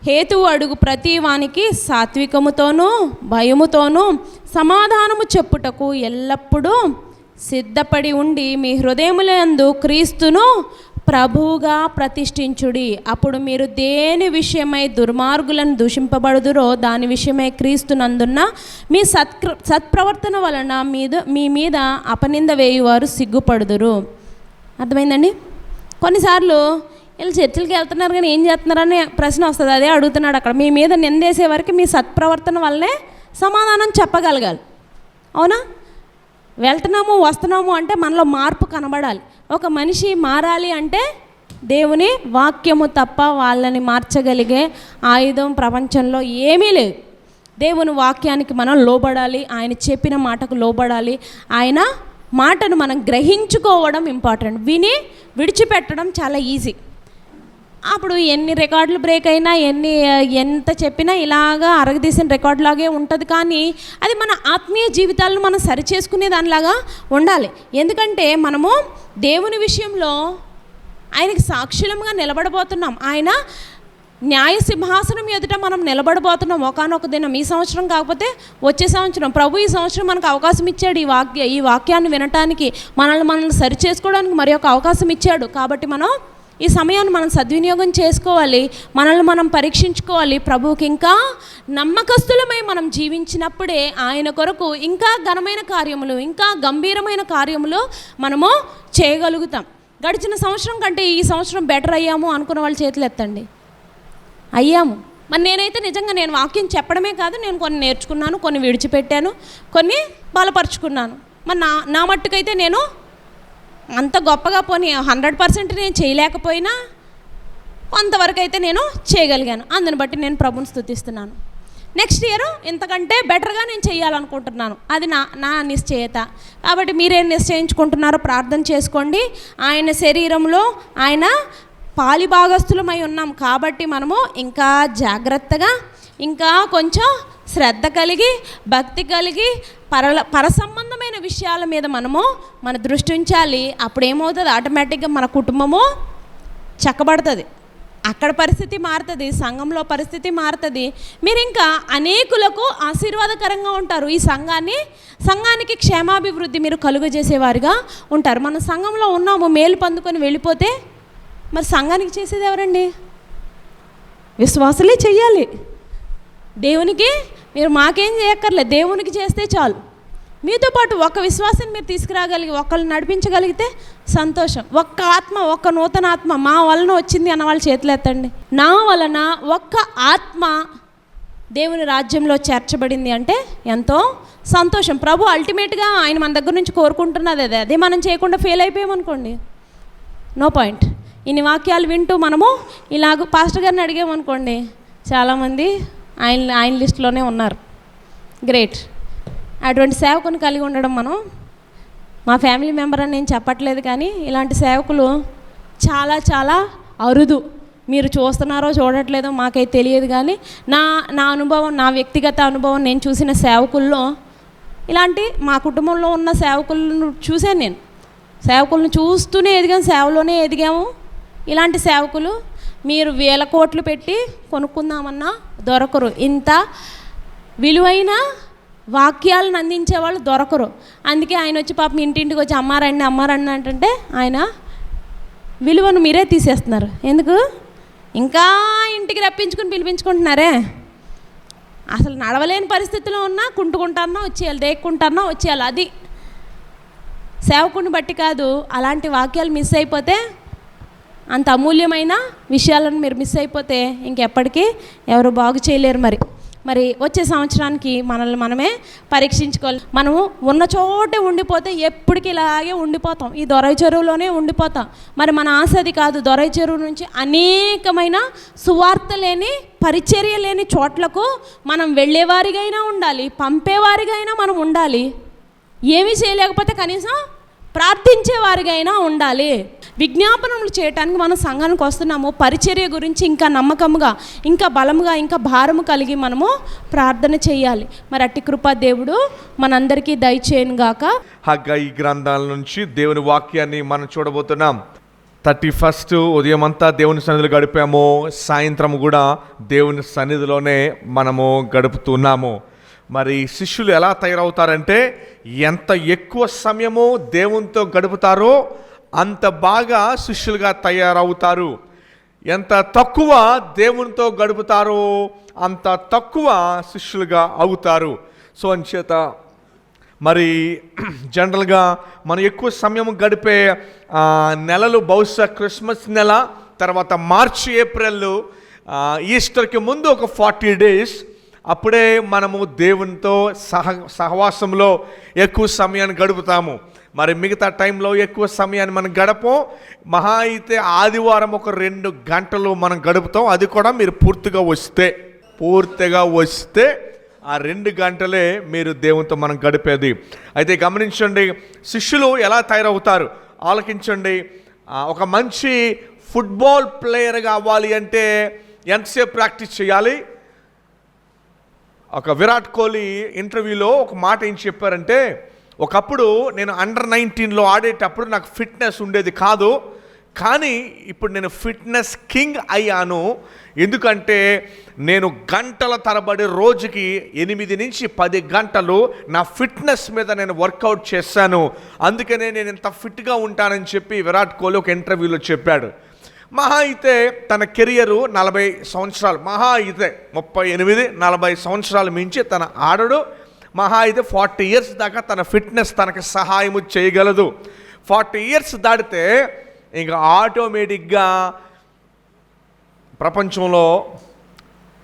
హేతువు అడుగు ప్రతి వానికి సాత్వికముతోనూ భయముతోనూ సమాధానము చెప్పుటకు ఎల్లప్పుడూ సిద్ధపడి ఉండి మీ హృదయములందు క్రీస్తును ప్రభువుగా ప్రతిష్ఠించుడి. అప్పుడు మీరు దేని విషయమై దుర్మార్గులను దూషింపబడుదురో దాని విషయమై క్రీస్తునందున్న మీ సత్ప్రవర్తన వలన మీ మీద అపనింద వేయువారు సిగ్గుపడుదురు. అర్థమైందండి? కొన్నిసార్లు వీళ్ళు చర్చిలకి వెళ్తున్నారు కానీ ఏం చేస్తున్నారని ప్రశ్న వస్తుంది. అదే అడుగుతున్నాడు అక్కడ. మీ మీద నిందేసే వరకు మీ సత్ప్రవర్తన వల్లనే సమాధానం చెప్పగలగాలి. అవునా? వెళ్తున్నాము వస్తున్నాము అంటే మనలో మార్పు కనబడాలి. ఒక మనిషి మారాలి అంటే దేవుని వాక్యము తప్ప వాళ్ళని మార్చగలిగే ఆయుధం ప్రపంచంలో ఏమీ లేదు. దేవుని వాక్యానికి మనం లోబడాలి, ఆయన చెప్పిన మాటకు లోబడాలి, ఆయన మాటను మనం గ్రహించుకోవడం ఇంపార్టెంట్. విని విడిచిపెట్టడం చాలా ఈజీ. అప్పుడు ఎన్ని రికార్డులు బ్రేక్ అయినా ఎంత చెప్పినా ఇలాగా అరగదీసిన రికార్డులాగే ఉంటుంది. కానీ అది మన ఆత్మీయ జీవితాలను మనం సరిచేసుకునే దానిలాగా ఉండాలి. ఎందుకంటే మనము దేవుని విషయంలో ఆయనకి సాక్షులంగా నిలబడబోతున్నాం. ఆయన న్యాయ సింహాసనం ఎదుట మనం నిలబడబోతున్నాం ఒకానొక దినం. ఈ సంవత్సరం కాకపోతే వచ్చే సంవత్సరం. ప్రభు ఈ సంవత్సరం మనకు అవకాశం ఇచ్చాడు ఈ వాక్యాన్ని వినటానికి, మనల్ని సరిచేసుకోవడానికి మరి ఒక అవకాశం ఇచ్చాడు. కాబట్టి మనం ఈ సమయాన్ని మనం సద్వినియోగం చేసుకోవాలి, మనల్ని మనం పరీక్షించుకోవాలి. ప్రభువుకి ఇంకా నమ్మకస్తులమై మనం జీవించినప్పుడే ఆయన కొరకు ఇంకా ఘనమైన కార్యములు, ఇంకా గంభీరమైన కార్యములు మనము చేయగలుగుతాం. గడిచిన సంవత్సరం కంటే ఈ సంవత్సరం బెటర్ అయ్యాము అనుకున్న వాళ్ళు చేతులు ఎత్తండి. అయ్యాము. మరి నేనైతే నిజంగా నేను వాక్యం చెప్పడమే కాదు, నేను కొన్ని నేర్చుకున్నాను, కొన్ని విడిచిపెట్టాను, కొన్ని బలపరుచుకున్నాను. మరి నా మట్టుకైతే నేను అంత గొప్పగా పోనీ 100% నేను చేయలేకపోయినా కొంతవరకు అయితే నేను చేయగలిగాను. అందుని బట్టి నేను ప్రభుని స్తుతిస్తున్నాను. నెక్స్ట్ ఇయర్ ఇంతకంటే బెటర్గా నేను చేయాలనుకుంటున్నాను. అది నా నిశ్చయత. కాబట్టి మీరేం నిశ్చయించుకుంటున్నారో ప్రార్థన చేసుకోండి. ఆయన శరీరంలో ఆయన పాలిభాగస్తులమై ఉన్నాం కాబట్టి మనము ఇంకా జాగ్రత్తగా, ఇంకా కొంచెం శ్రద్ధ కలిగి, భక్తి కలిగి, పరసంబంధమైన విషయాల మీద మనము మన దృష్టి ఉంచాలి. అప్పుడు ఏమవుతుంది? ఆటోమేటిక్గా మన కుటుంబము చక్కబడుతుంది. అక్కడ పరిస్థితి మారుతుంది, సంఘంలో పరిస్థితి మారుతుంది. మీరు ఇంకా అనేకులకు ఆశీర్వాదకరంగా ఉంటారు. ఈ సంఘానికి క్షేమాభివృద్ధి మీరు కలుగజేసేవారుగా ఉంటారు. మన సంఘంలో ఉన్నాము, మేలు పొందుకొని వెళ్ళిపోతే మరి సంఘానికి చేసేది ఎవరండి? విశ్వాసులే చెయ్యాలి. దేవునికి మీరు మాకేం చేయక్కర్లేదు, దేవునికి చేస్తే చాలు. మీతో పాటు ఒక విశ్వాసాన్ని మీరు తీసుకురాగలిగి ఒకళ్ళని నడిపించగలిగితే సంతోషం. ఒక్క ఆత్మ, ఒక్క నూతన ఆత్మ మా వలన వచ్చింది అన్న వాళ్ళ చేతులు ఎత్తండి. నా వలన ఒక్క ఆత్మ దేవుని రాజ్యంలో చేర్చబడింది అంటే ఎంతో సంతోషం. ప్రభు అల్టిమేట్గా ఆయన మన దగ్గర నుంచి కోరుకుంటున్నది అదే మనం చేయకుండా ఫెయిల్ అయిపోయామనుకోండి, నో పాయింట్. ఇన్ని వాక్యాలు వింటూ మనము ఇలాగ పాస్టర్ గారిని అడిగామనుకోండి, చాలామంది ఆయన లిస్టులోనే ఉన్నారు. గ్రేట్. అటువంటి సేవకుని కలిగి ఉండడం మనం, మా ఫ్యామిలీ మెంబర్ అని నేను చెప్పట్లేదు, కానీ ఇలాంటి సేవకులు చాలా చాలా అరుదు. మీరు చూస్తున్నారో చూడట్లేదో మాకైతే తెలియదు, కానీ నా అనుభవం, నా వ్యక్తిగత అనుభవం, నేను చూసిన సేవకుల్లో ఇలాంటి మా కుటుంబంలో ఉన్న సేవకులను చూశాను. నేను సేవకులను చూస్తూనే ఎదిగాను, సేవలోనే ఎదిగాము. ఇలాంటి సేవకులు మీరు వేల కోట్లు పెట్టి కొనుక్కుందామన్నా దొరకరు. ఇంత విలువైన వాక్యాలను అందించే వాళ్ళు దొరకరు. అందుకే ఆయన వచ్చి పాపం ఇంటింటికి వచ్చి అమ్మారండి అంటే ఆయన విలువను మీరే తీసేస్తున్నారు. ఎందుకు? ఇంకా ఇంటికి రప్పించుకుని పిలిపించుకుంటున్నారే. అసలు నడవలేని పరిస్థితిలో ఉన్నా కుంటుకుంటారన్నా వచ్చేయాలి, దేక్కుంటారన్నా వచ్చేయాలి. అది సేవకుని బట్టి కాదు. అలాంటి వాక్యాలు మిస్ అయిపోతే, అంత అమూల్యమైన విషయాలను మీరు మిస్ అయిపోతే ఇంకెప్పటికీ ఎవరు బాగు చేయలేరు. మరి వచ్చే సంవత్సరానికి మనల్ని మనమే పరీక్షించుకోవాలి. మనము ఉన్న చోటే ఉండిపోతే ఎప్పటికీ ఇలాగే ఉండిపోతాం, ఈ దొరై చెరువులోనే ఉండిపోతాం. మరి మన ఆశ అది కాదు. దొరై చెరువు నుంచి అనేకమైన సువార్త లేని, పరిచర్య లేని చోట్లకు మనం వెళ్ళేవారిగా అయినా ఉండాలి, పంపేవారిగా అయినా మనం ఉండాలి. ఏమీ చేయలేకపోతే కనీసం ప్రార్థించేవారిగా అయినా ఉండాలి. విజ్ఞాపనలు చేయడానికి మనం సంఘానికి వస్తున్నాము. పరిచర్య గురించి ఇంకా నమ్మకముగా, ఇంకా బలముగా, ఇంకా భారము కలిగి మనము ప్రార్థన చేయాలి. మరి అట్టి కృప దేవుడు మనందరికీ దయచేయను గాక. హగ్గయి గ్రంథాల నుంచి దేవుని వాక్యాన్ని మనం చూడబోతున్నాం. 31 ఉదయం అంతా దేవుని సన్నిధిలో గడిపాము, సాయంత్రం కూడా దేవుని సన్నిధిలోనే మనము గడుపుతున్నాము. మరి శిష్యులు ఎలా తయారవుతారంటే, ఎంత ఎక్కువ సమయము దేవునితో గడుపుతారో అంత బాగా శిష్యులుగా తయారవుతారు. ఎంత తక్కువ దేవునితో గడుపుతారో అంత తక్కువ శిష్యులుగా అవుతారు. సో అంచేత మరి జనరల్గా మనం ఎక్కువ సమయం గడిపే నెలలు బహుశా క్రిస్మస్ నెల, తర్వాత మార్చి, ఏప్రిల్, ఈస్టర్కి ముందు ఒక 40 days, అప్పుడే మనము దేవునితో సహవాసంలో ఎక్కువ సమయాన్ని గడుపుతాము. మరి మిగతా టైంలో ఎక్కువ సమయాన్ని మనం గడపం. మహా అయితే ఆదివారం ఒక 2 గంటలు మనం గడుపుతాం. అది కూడా మీరు పూర్తిగా వస్తే ఆ 2 గంటలే మీరు దేవునితో మనం గడిపేది. అయితే గమనించండి, శిష్యులు ఎలా తయారవుతారు ఆలకించండి. ఒక మంచి ఫుట్బాల్ ప్లేయర్గా అవ్వాలి అంటే ఎంతసేపు ప్రాక్టీస్ చేయాలి? ఒక విరాట్ కోహ్లీ ఇంటర్వ్యూలో ఒక మాట ఏం చెప్పారంటే, ఒకప్పుడు నేను అండర్-19లో ఆడేటప్పుడు నాకు ఫిట్నెస్ ఉండేది కాదు, కానీ ఇప్పుడు నేను ఫిట్నెస్ కింగ్ అయ్యాను. ఎందుకంటే నేను గంటల తరబడి రోజుకి 8 నుంచి 10 గంటలు నా ఫిట్నెస్ మీద నేను వర్కౌట్ చేశాను, అందుకనే నేను ఇంత ఫిట్గా ఉంటానని చెప్పి విరాట్ కోహ్లీ ఒక ఇంటర్వ్యూలో చెప్పాడు. మహా అయితే తన కెరియరు 40 సంవత్సరాలు, మహా అయితే 38-40 సంవత్సరాలు మించి తన ఆడడు. మహా అయితే 40 years దాకా తన ఫిట్నెస్ తనకు సహాయము చేయగలదు. 40 years దాటితే ఇంకా ఆటోమేటిక్గా ప్రపంచంలో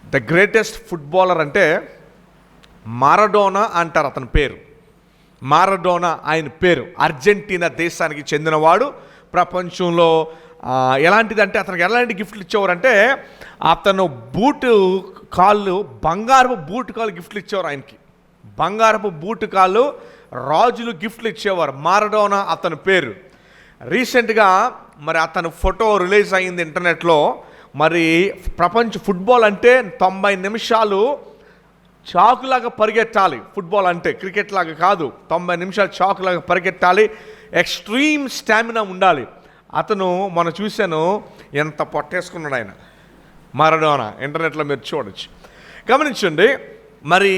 ద గ్రేటెస్ట్ ఫుట్బాలర్ అంటే మారడోనా అంటారు. అతని పేరు మారడోనా. ఆయన పేరు అర్జెంటీనా దేశానికి చెందినవాడు. ప్రపంచంలో ఎలాంటిదంటే అతనికి ఎలాంటి గిఫ్ట్లు ఇచ్చేవారంటే, అతను బంగారపు బూటు కాళ్ళు గిఫ్ట్లు ఇచ్చేవారు. ఆయనకి బంగారపు బూటు కాళ్ళు రాజులు గిఫ్ట్లు ఇచ్చేవారు. మారడోనా అతని పేరు. రీసెంట్గా మరి అతను ఫోటో రిలీజ్ అయింది ఇంటర్నెట్లో. మరి ప్రపంచ ఫుట్బాల్ అంటే 90 నిమిషాలు చాకులాగా పరిగెట్టాలి. ఫుట్బాల్ అంటే క్రికెట్ లాగా కాదు, 90 నిమిషాలు చాకులాగా పరిగెట్టాలి. ఎక్స్ట్రీమ్ స్టామినా ఉండాలి. అతను మనం చూశాను, ఎంత పొట్టేసుకున్నాడు ఆయన. మరడోనా, ఇంటర్నెట్లో మీరు చూడొచ్చు. గమనించండి, మరి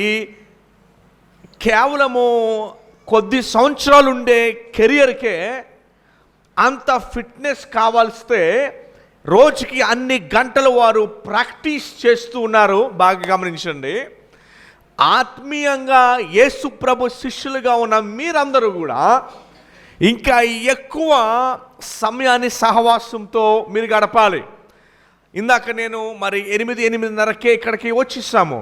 కేవలము కొద్ది సంవత్సరాలు ఉండే కెరియర్కే అంత ఫిట్నెస్ కావాల్స్తే రోజుకి అన్ని గంటలు వారు ప్రాక్టీస్ చేస్తూ ఉన్నారు. బాగా గమనించండి, ఆత్మీయంగా యేసు ప్రభు శిష్యులుగా ఉన్న మీరందరూ కూడా ఇంకా ఎక్కువ సమయాన్ని సహవాసంతో మీరు గడపాలి. ఇందాక నేను మరి 8:30కే ఇక్కడికి వచ్చేసాము.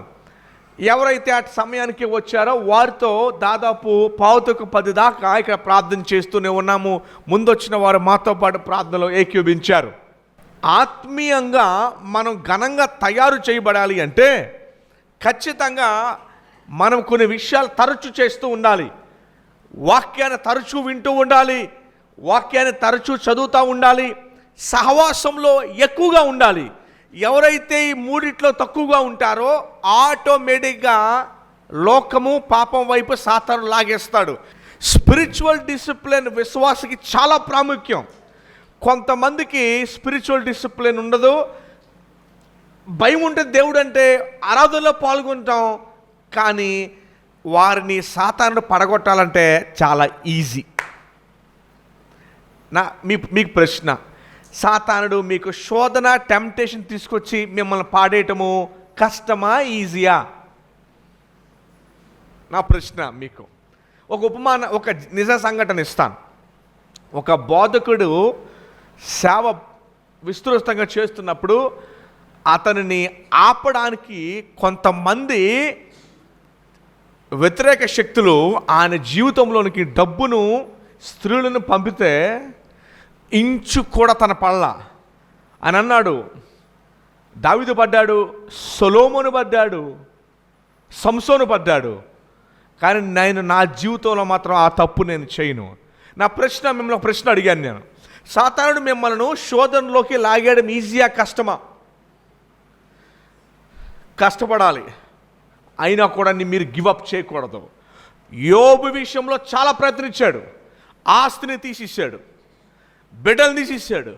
ఎవరైతే ఆ సమయానికి వచ్చారో వారితో దాదాపు 9:10 దాకా ఇక్కడ ప్రార్థన చేస్తూనే ఉన్నాము. ముందొచ్చిన వారు మాతో పాటు ప్రార్థనలో ఏకీభవించారు. ఆత్మీయంగా మనం ఘనంగా తయారు చేయబడాలి అంటే ఖచ్చితంగా మనం కొన్ని విషయాలు తరచు చేస్తూ ఉండాలి. వాక్యాన్ని తరచూ వింటూ ఉండాలి, వాక్యాన్ని తరచూ చదువుతూ ఉండాలి, సహవాసంలో ఎక్కువగా ఉండాలి. ఎవరైతే ఈ మూడిట్లో తక్కువగా ఉంటారో ఆటోమేటిక్గా లోకము పాపం వైపు సాతాను లాగేస్తాడు. స్పిరిచువల్ డిసిప్లిన్ విశ్వాసకి చాలా ప్రాముఖ్యం. కొంతమందికి స్పిరిచువల్ డిసిప్లిన్ ఉండదు, భయం ఉంటుంది. దేవుడు అంటే ఆరాధనలో పాల్గొంటాం, కానీ వారిని సాతాను పడగొట్టాలంటే చాలా ఈజీ. మీకు ప్రశ్న, సాతానుడు మీకు శోధన టెంప్టేషన్ తీసుకొచ్చి మిమ్మల్ని పాడేయటము కష్టమా ఈజీయా? నా ప్రశ్న మీకు ఒక నిజ సంఘటన ఇస్తాను. ఒక బోధకుడు సేవ విస్తృతంగా చేస్తున్నప్పుడు అతనిని ఆపడానికి కొంతమంది వ్యతిరేక శక్తులు ఆయన జీవితంలోనికి డబ్బును, స్త్రీలను పంపితే ఇంచు కూడా తన పళ్ళ అని అన్నాడు. దావీదు పడ్డాడు, సొలొమోను పడ్డాడు, సంసోను పడ్డాడు, కానీ నేను నా జీవితంలో మాత్రం ఆ తప్పు నేను చేయను. నా ప్రశ్న, మిమ్మల్ని ఒక ప్రశ్న అడిగాను నేను. సాతానుడు మిమ్మల్ని శోధనలోకి లాగేయడం ఈజీయా కష్టమా? కష్టపడాలి, అయినా కూడా మీరు గివప్ చేయకూడదు. యోబు విషయంలో చాలా ప్రయత్నించాడు. ఆస్తిని తీసిచ్చాడు, బిడ్డలు తీసిచ్చాడు,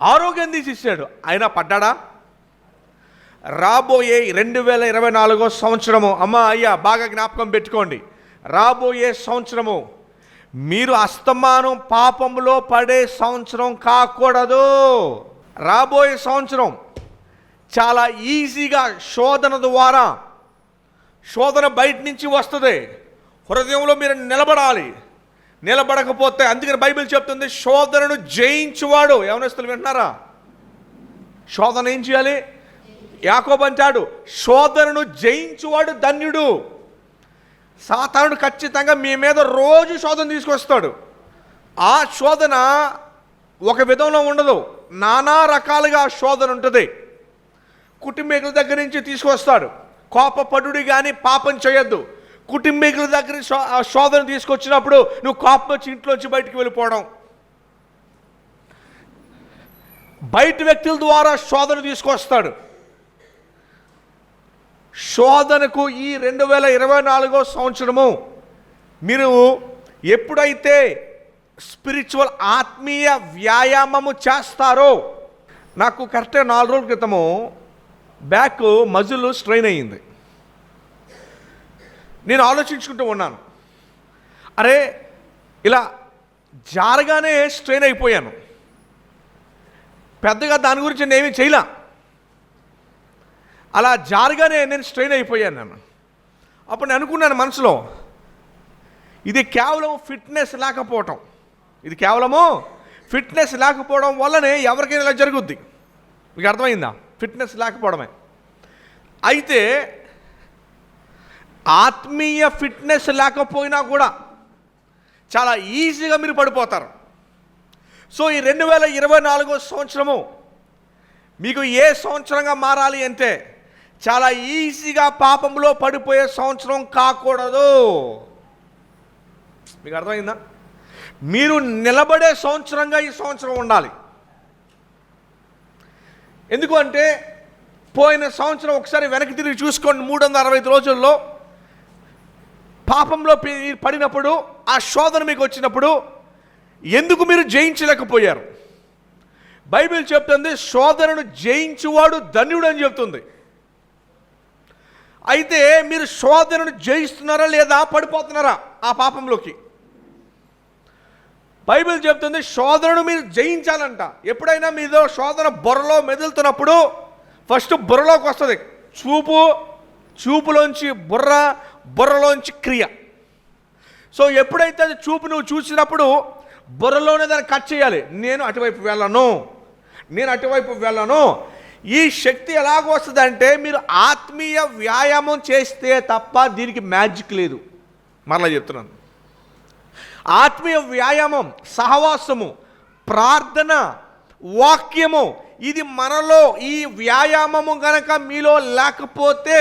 ఆరోగ్యం తీసిచ్చాడు, అయినా పడ్డాడా? రాబోయే 2024 సంవత్సరము, అయ్యా బాగా జ్ఞాపకం పెట్టుకోండి, రాబోయే సంవత్సరము మీరు అస్తమానం పాపంలో పడే సంవత్సరం కాకూడదు. రాబోయే సంవత్సరం చాలా ఈజీగా శోధన ద్వారా, శోధన బయట నుంచి వస్తుంది, హృదయంలో మీరు నిలబడాలి. నిలబడకపోతే, అందుకని బైబిల్ చెప్తుంది శోధనను జయించువాడు. యవనస్తులు వింటున్నారా? శోధన ఏం చేయాలి? యాకోబు అంటాడు, శోధనను జయించువాడు ధన్యుడు. సాతానుడు ఖచ్చితంగా మీ మీద రోజు శోధన తీసుకొస్తాడు. ఆ శోధన ఒక విధంలో ఉండదు, నానా రకాలుగా శోధన ఉంటుంది. కుటుంబీకుల దగ్గర నుంచి తీసుకొస్తాడు, కోపపడుడి కానీ పాపం చేయొద్దు. కుటుంబీకుల దగ్గర శోధన తీసుకొచ్చినప్పుడు నువ్వు కోపం వచ్చి ఇంట్లోంచి బయటికి వెళ్ళిపోవడం, బయట వ్యక్తుల ద్వారా శోధన తీసుకొస్తాడు. శోధనకు ఈ 2024 సంవత్సరము మీరు ఎప్పుడైతే స్పిరిచువల్ ఆత్మీయ వ్యాయామము చేస్తారో, నాకు కరెక్ట్గా 4 రోజుల క్రితము బ్యాక్ మజిల్ స్ట్రెయిన్ అయ్యింది. నేను ఆలోచించుకుంటూ ఉన్నాను, అరే ఇలా జారగానే స్ట్రెయిన్ అయిపోయాను, పెద్దగా దాని గురించి నేను ఏమీ చేయలే, అలా జారగానే నేను స్ట్రెయిన్ అయిపోయాను. నేను అప్పుడు నేను అనుకున్నాను మనసులో, ఇది కేవలం ఫిట్నెస్ లేకపోవటం, ఇది కేవలము ఫిట్నెస్ లేకపోవడం వల్లనే ఎవరికైనా ఇలా జరుగుద్ది. మీకు అర్థమైందా? ఫిట్నెస్ లేకపోవడమే. అయితే ఆత్మీయ ఫిట్నెస్ లేకపోయినా కూడా చాలా ఈజీగా మీరు పడిపోతారు. సో ఈ 2024 సంవత్సరము మీకు ఏ సంవత్సరంగా మారాలి అంటే చాలా ఈజీగా పాపంలో పడిపోయే సంవత్సరం కాకూడదు. మీకు అర్థమైందా? మీరు నిలబడే సంవత్సరంగా ఈ సంవత్సరం ఉండాలి. ఎందుకు అంటే పోయిన సంవత్సరం ఒకసారి వెనక్కి తిరిగి చూసుకోండి, 365 రోజుల్లో పాపంలో పడినప్పుడు, ఆ శోధన మీకు వచ్చినప్పుడు ఎందుకు మీరు జయించలేకపోయారు? బైబిల్ చెప్తుంది శోధనను జయించువాడు ధన్యుడు అని చెప్తుంది. అయితే మీరు శోధనను జయిస్తున్నారా లేదా, పడిపోతున్నారా ఆ పాపంలోకి? బైబిల్ చెప్తుంది శోధనను మీరు జయించాలంట. ఎప్పుడైనా మీదో శోధన బుర్రలో మెదులుతున్నప్పుడు ఫస్ట్ బుర్రలోకి వస్తుంది చూపులోంచి బుర్రలోంచి క్రియ. సో ఎప్పుడైతే అది చూపు నువ్వు చూసినప్పుడు బుర్రలోనే దాన్ని కట్ చేయాలి. నేను అటువైపు వెళ్ళను. ఈ శక్తి ఎలాగ వస్తుందంటే మీరు ఆత్మీయ వ్యాయామం చేస్తే తప్ప దీనికి మ్యాజిక్ లేదు. మరలా చెప్తున్నాను, ఆత్మీయ వ్యాయామం, సహవాసము, ప్రార్థన, వాక్యము, ఇది మనలో ఈ వ్యాయామము గనక మీలో లేకపోతే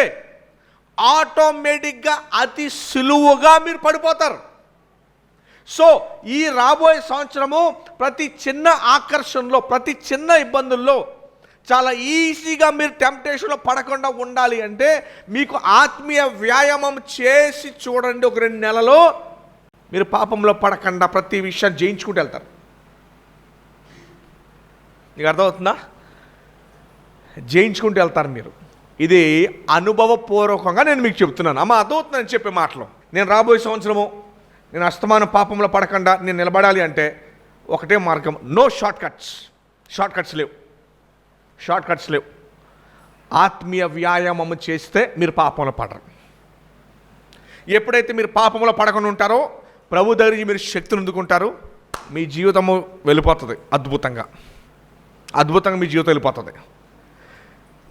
ఆటోమేటిక్గా అతి సులువుగా మీరు పడిపోతారు. సో ఈ రాబోయే సంవత్సరము ప్రతి చిన్న ఆకర్షణలో, ప్రతి చిన్న ఇబ్బందుల్లో చాలా ఈజీగా మీరు టెంప్టేషన్లో పడకుండా ఉండాలి అంటే మీకు ఆత్మీయ వ్యాయామం చేసి చూడండి. ఒక 2 నెలలో మీరు పాపంలో పడకుండా ప్రతి విషయాన్ని జయించుకుంటూ వెళ్తారు. మీకు అర్థమవుతుందా? జయించుకుంటూ వెళ్తారు మీరు. ఇది అనుభవపూర్వకంగా నేను మీకు చెప్తున్నాను. అమ్మ అర్థమవుతుందని చెప్పే మాటలు. నేను రాబోయే సంవత్సరము నేను అస్తమానం పాపంలో పడకుండా నేను నిలబడాలి అంటే ఒకటే మార్గం, నో షార్ట్ కట్స్ లేవు. ఆత్మీయ వ్యాయామం చేస్తే మీరు పాపంలో పడరు. ఎప్పుడైతే మీరు పాపంలో పడకుండా ఉంటారో ప్రభు దగ్గరికి మీరు శక్తిని అందుకుంటారు. మీ జీవితము వెళ్ళిపోతుంది. అద్భుతంగా మీ జీవితం వెళ్ళిపోతుంది.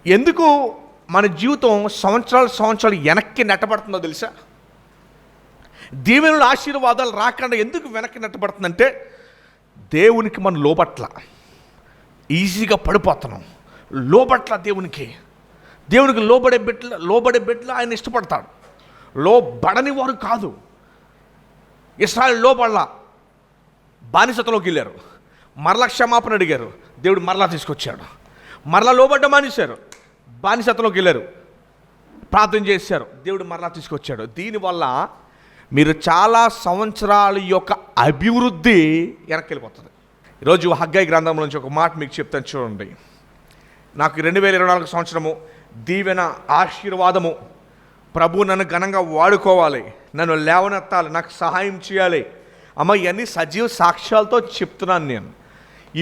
ఎందుకు మన జీవితం సంవత్సరాలు వెనక్కి నెట్టబడుతుందో తెలుసా? దీవెనల ఆశీర్వాదాలు రాకుండా ఎందుకు వెనక్కి నెట్టబడుతుందంటే దేవునికి మనం లోబట్ల, ఈజీగా పడిపోతున్నాం. లోబట్ల దేవునికి లోబడే బిడ్డలు ఆయన ఇష్టపడతాడు. లోబడని వారు కాదు. ఇశ్రాయేలు లోబడలా, బానిసతలోకి వెళ్ళారు, మరలా క్షమాపణ అడిగారు, దేవుడు మరలా తీసుకొచ్చాడు. మరలా లోబడ్డ మానేశారు, బానిసతలోకి వెళ్ళారు, ప్రార్థన చేశారు, దేవుడు మరలా తీసుకొచ్చాడు. దీనివల్ల మీరు చాలా సంవత్సరాల యొక్క అభివృద్ధి వెనక్కి వెళ్ళిపోతుంది. ఈరోజు హగ్గై గ్రంథం నుంచి ఒక మాట మీకు చెప్తాను చూడండి. నాకు 2024 సంవత్సరము దీవెన, ఆశీర్వాదము, ప్రభు నన్ను ఘనంగా వాడుకోవాలి, నన్ను లేవనెత్తాలి, నాకు సహాయం చేయాలి. అమ్మ ఇవన్నీ సజీవ సాక్ష్యాలతో చెప్తున్నాను నేను.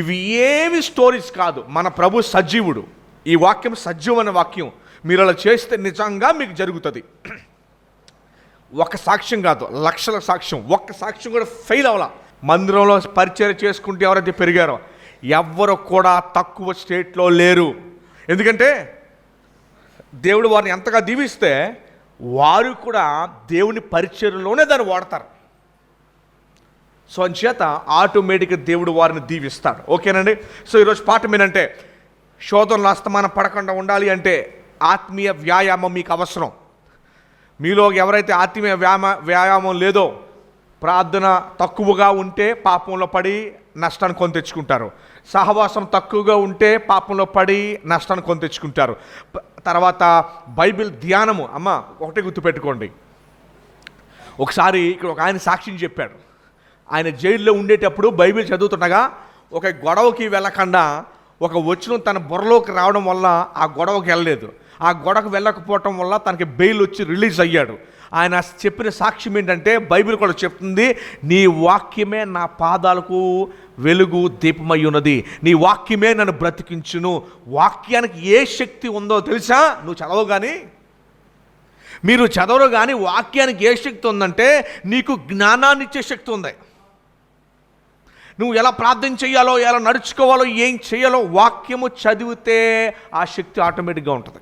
ఇవి ఏమి స్టోరీస్ కాదు. మన ప్రభు సజీవుడు. ఈ వాక్యం సజీవమైన వాక్యం. మీరు అలా చేస్తే నిజంగా మీకు జరుగుతుంది. ఒక సాక్ష్యం కాదు, లక్షల సాక్ష్యం. ఒక్క సాక్ష్యం కూడా ఫెయిల్ అవ్వాల. మందిరంలో పరిచయం చేసుకుంటే ఎవరైతే పెరిగారో ఎవ్వరు కూడా తక్కువ స్టేట్లో లేరు. ఎందుకంటే దేవుడు వారిని ఎంతగా దీవిస్తే వారు కూడా దేవుని పరిచర్యలోనే దాన్ని వాడతారు. సో అంచేత ఆటోమేటిక్గా దేవుడు వారిని దీవిస్తాడు. ఓకేనండి. సో ఈరోజు పాఠం ఏంటంటే శోధనలు అస్తమానం పడకుండా ఉండాలి అంటే ఆత్మీయ వ్యాయామం మీకు అవసరం. మీలో ఎవరైతే ఆత్మీయ వ్యాయామం లేదో, ప్రార్థన తక్కువగా ఉంటే పాపంలో పడి నష్టాన్ని కొని తెచ్చుకుంటారు. సహవాసం తక్కువగా ఉంటే పాపంలో పడి నష్టాన్ని కొని తెచ్చుకుంటారు. తర్వాత బైబిల్ ధ్యానము. అమ్మ ఒకటే గుర్తుపెట్టుకోండి, ఒకసారి ఇక్కడ ఒక ఆయన సాక్ష్యం చెప్పాడు. ఆయన జైల్లో ఉండేటప్పుడు బైబిల్ చదువుతుండగా ఒక గొడవకి వెళ్ళకుండా ఒక వచనం తన బుర్రలోకి రావడం వల్ల ఆ గొడవకి వెళ్ళలేదు. ఆ గొడవకు వెళ్ళకపోవటం వల్ల తనకి బెయిల్ వచ్చి రిలీజ్ అయ్యాడు. ఆయన చెప్పిన సాక్ష్యం ఏంటంటే బైబిల్ కూడా చెప్తుంది, నీ వాక్యమే నా పాదాలకు వెలుగు దీపమై ఉన్నది, నీ వాక్యమే నన్ను బ్రతికించును. వాక్యానికి ఏ శక్తి ఉందో తెలుసా? నువ్వు చదవవు కానీ, మీరు చదవరు కానీ వాక్యానికి ఏ శక్తి ఉందంటే నీకు జ్ఞానాన్ని ఇచ్చే శక్తి ఉంది. నువ్వు ఎలా ప్రార్థన చేయాలో, ఎలా నడుచుకోవాలో, ఏం చేయాలో వాక్యము చదివితే ఆ శక్తి ఆటోమేటిక్గా ఉంటుంది.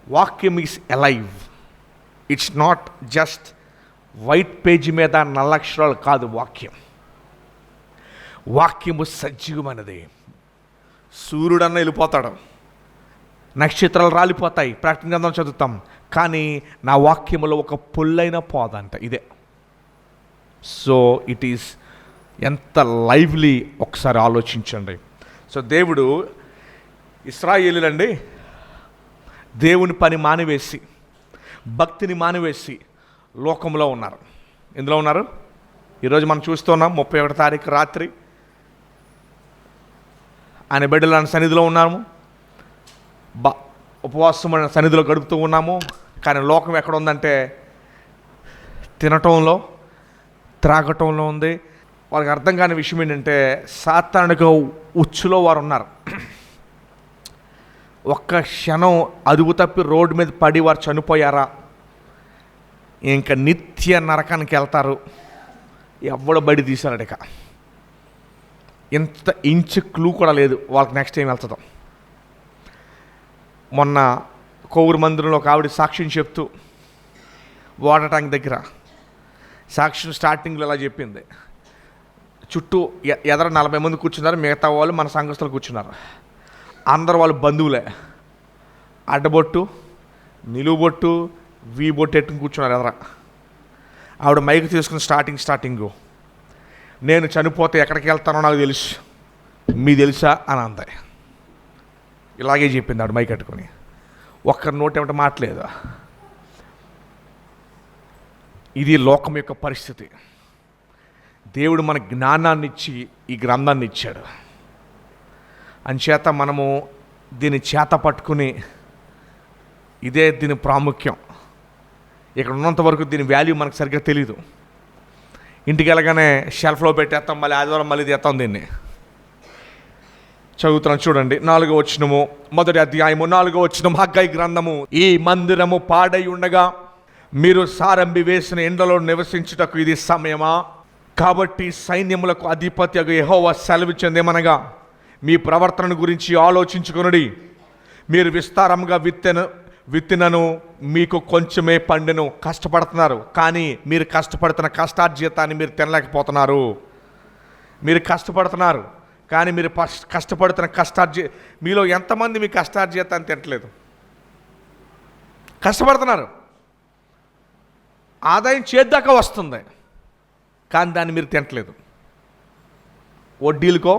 వాక్యం is alive. It's not just white page మీద నల్లక్షరాలు కాదు. వాక్యము సజీవమైనది. సూర్యుడన్న వెళ్ళిపోతాడు, నక్షత్రాలు రాలిపోతాయి, ప్రకటన గ్రంథం చదువుతాం, కానీ నా వాక్యములో ఒక పొల్లైన పోదంట. ఇదే. సో ఇట్ ఈస్ ఎంత లైవ్లీ ఒకసారి ఆలోచించండి. సో దేవుడు ఇశ్రాయేలులండి దేవుని పని మానివేసి, భక్తిని మానివేసి లోకంలో ఉన్నారు. ఎందులో ఉన్నారు? ఈరోజు మనం చూస్తున్నాం 31వ తారీఖు రాత్రి ఆయన బిడ్డలు ఆయన సన్నిధిలో ఉన్నాము, ఉపవాసం ఆయన సన్నిధిలో గడుపుతూ ఉన్నాము. కానీ లోకం ఎక్కడ ఉందంటే తినటంలో, త్రాగటంలో ఉంది. వాళ్ళకి అర్థం కాని విషయం ఏంటంటే సాతానుడికి ఉచ్చులో వారు ఉన్నారు. ఒక్క క్షణం అదుపు తప్పి రోడ్డు మీద పడి వారు చనిపోయారా, ఇంకా నిత్య నరకానికి వెళ్తారు. ఎవడో బడి తీశాడు. ఇక ఇంత ఇంచు క్లూ కూడా లేదు వాళ్ళకి నెక్స్ట్ టైం వెళ్తుందో. మొన్న కోవూరు మందిరంలో ఒక ఆవిడ సాక్ష్యం చెప్తూ వాటర్ ట్యాంక్ దగ్గర సాక్ష్యం స్టార్టింగ్లో ఇలా చెప్పింది. చుట్టూ ఎదర 40 మంది కూర్చున్నారు, మిగతా వాళ్ళు మన సంఘస్థులు కూర్చున్నారు. అందరు వాళ్ళు బంధువులే. అడ్డబొట్టు, నిలువుబొట్టు, వీ బొట్టు ఎట్టుకుని కూర్చున్నారు ఎదర. ఆవిడ మైక్ తీసుకుని స్టార్టింగు నేను చనిపోతే ఎక్కడికి వెళ్తానో నాకు తెలుసు, మీ తెలుసా అని అంది. ఇలాగే చెప్పింది ఆవిడ మైక్ కట్టుకొని. ఒక్కరి నోటి ఏమిటో మాట్లేదు. ఇది లోకం యొక్క పరిస్థితి. దేవుడు మన జ్ఞానాన్ని ఇచ్చి ఈ గ్రంథాన్ని ఇచ్చాడు. అంచేత మనము దీన్ని చేత పట్టుకుని, ఇదే దీని ప్రాముఖ్యం. ఇక్కడ ఉన్నంత వరకు దీని వాల్యూ మనకు సరిగ్గా తెలీదు. ఇంటికి వెళ్ళగానే షెల్ఫ్లో పెట్టేస్తాం, మళ్ళీ ఆదివారం మళ్ళీ తీస్తాం. దీన్ని చదువుతున్నాం చూడండి. 4వ వచనము, మొదటి అధ్యాయము 4వ వచనం. హగ్గయి గ్రంథము. ఈ మందిరము పాడై ఉండగా మీరు సారంభి వేసిన ఎండలో నివసించుటకు ఇది సమయమా? కాబట్టి సైన్యములకు అధిపతి యెహోవా సెలవిచ్చిందేమనగా, మీ ప్రవర్తన గురించి ఆలోచించుకొనుడి. మీరు విస్తారంగా విత్తినను మీకు కొంచెమే పండును. కష్టపడుతున్నారు, కానీ మీరు కష్టపడుతున్న కష్టార్జితాన్ని మీరు తినలేకపోతున్నారు. మీరు కష్టపడుతున్నారు, కానీ మీరు కష్టార్జి మీలో ఎంతమంది మీ కష్టార్జితాన్ని తినట్లేదు? కష్టపడుతున్నారు, ఆదాయం చేద్దాకా వస్తుంది, కానీ దాన్ని మీరు తినట్లేదు. వడ్డీలకో,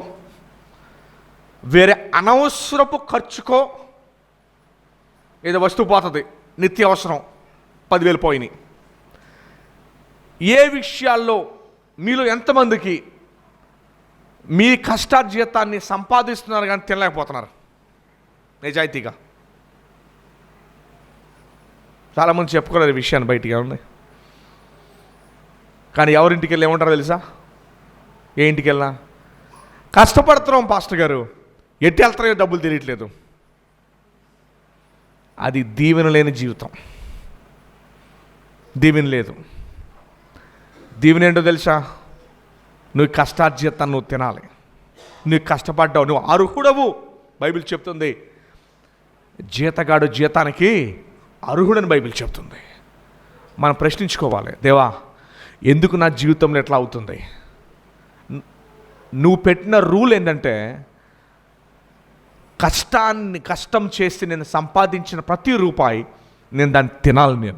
వేరే అనవసరపు ఖర్చుకో ఏదో వస్తువు పోతుంది, నిత్య అవసరం 10,000 పోయినాయి. ఏ విషయాల్లో మీలో ఎంతమందికి మీ కష్టార్జితాన్ని సంపాదిస్తున్నారు కానీ తినలేకపోతున్నారు? నిజాయితీగా చాలామంది చెప్పుకోలేరు ఈ విషయాన్ని బయటికి. ఉంది కానీ ఎవరింటికి వెళ్ళి ఏమంటారో తెలుసా? ఏ ఇంటికి వెళ్ళినా కష్టపడుతున్నాం పాస్టర్ గారు, ఎట్టి వెళ్తారో డబ్బులు తెలియట్లేదు. అది దీవెన లేని జీవితం. దీవెన లేదు. దీవెన ఏంటో తెలుసా? నువ్వు కష్టార్జితాన్ని నువ్వు తినాలి. నువ్వు కష్టపడ్డావు, నువ్వు అర్హుడవు. బైబిల్ చెప్తుంది జీతగాడు జీతానికి అర్హుడని బైబిల్ చెప్తుంది. మనం ప్రశ్నించుకోవాలి, దేవా ఎందుకు నా జీవితంలో ఎట్లా అవుతుంది? నువ్వు పెట్టిన రూల్ ఏంటంటే కష్టం చేసి నేను సంపాదించిన ప్రతి రూపాయి నేను దాన్ని తినాలి.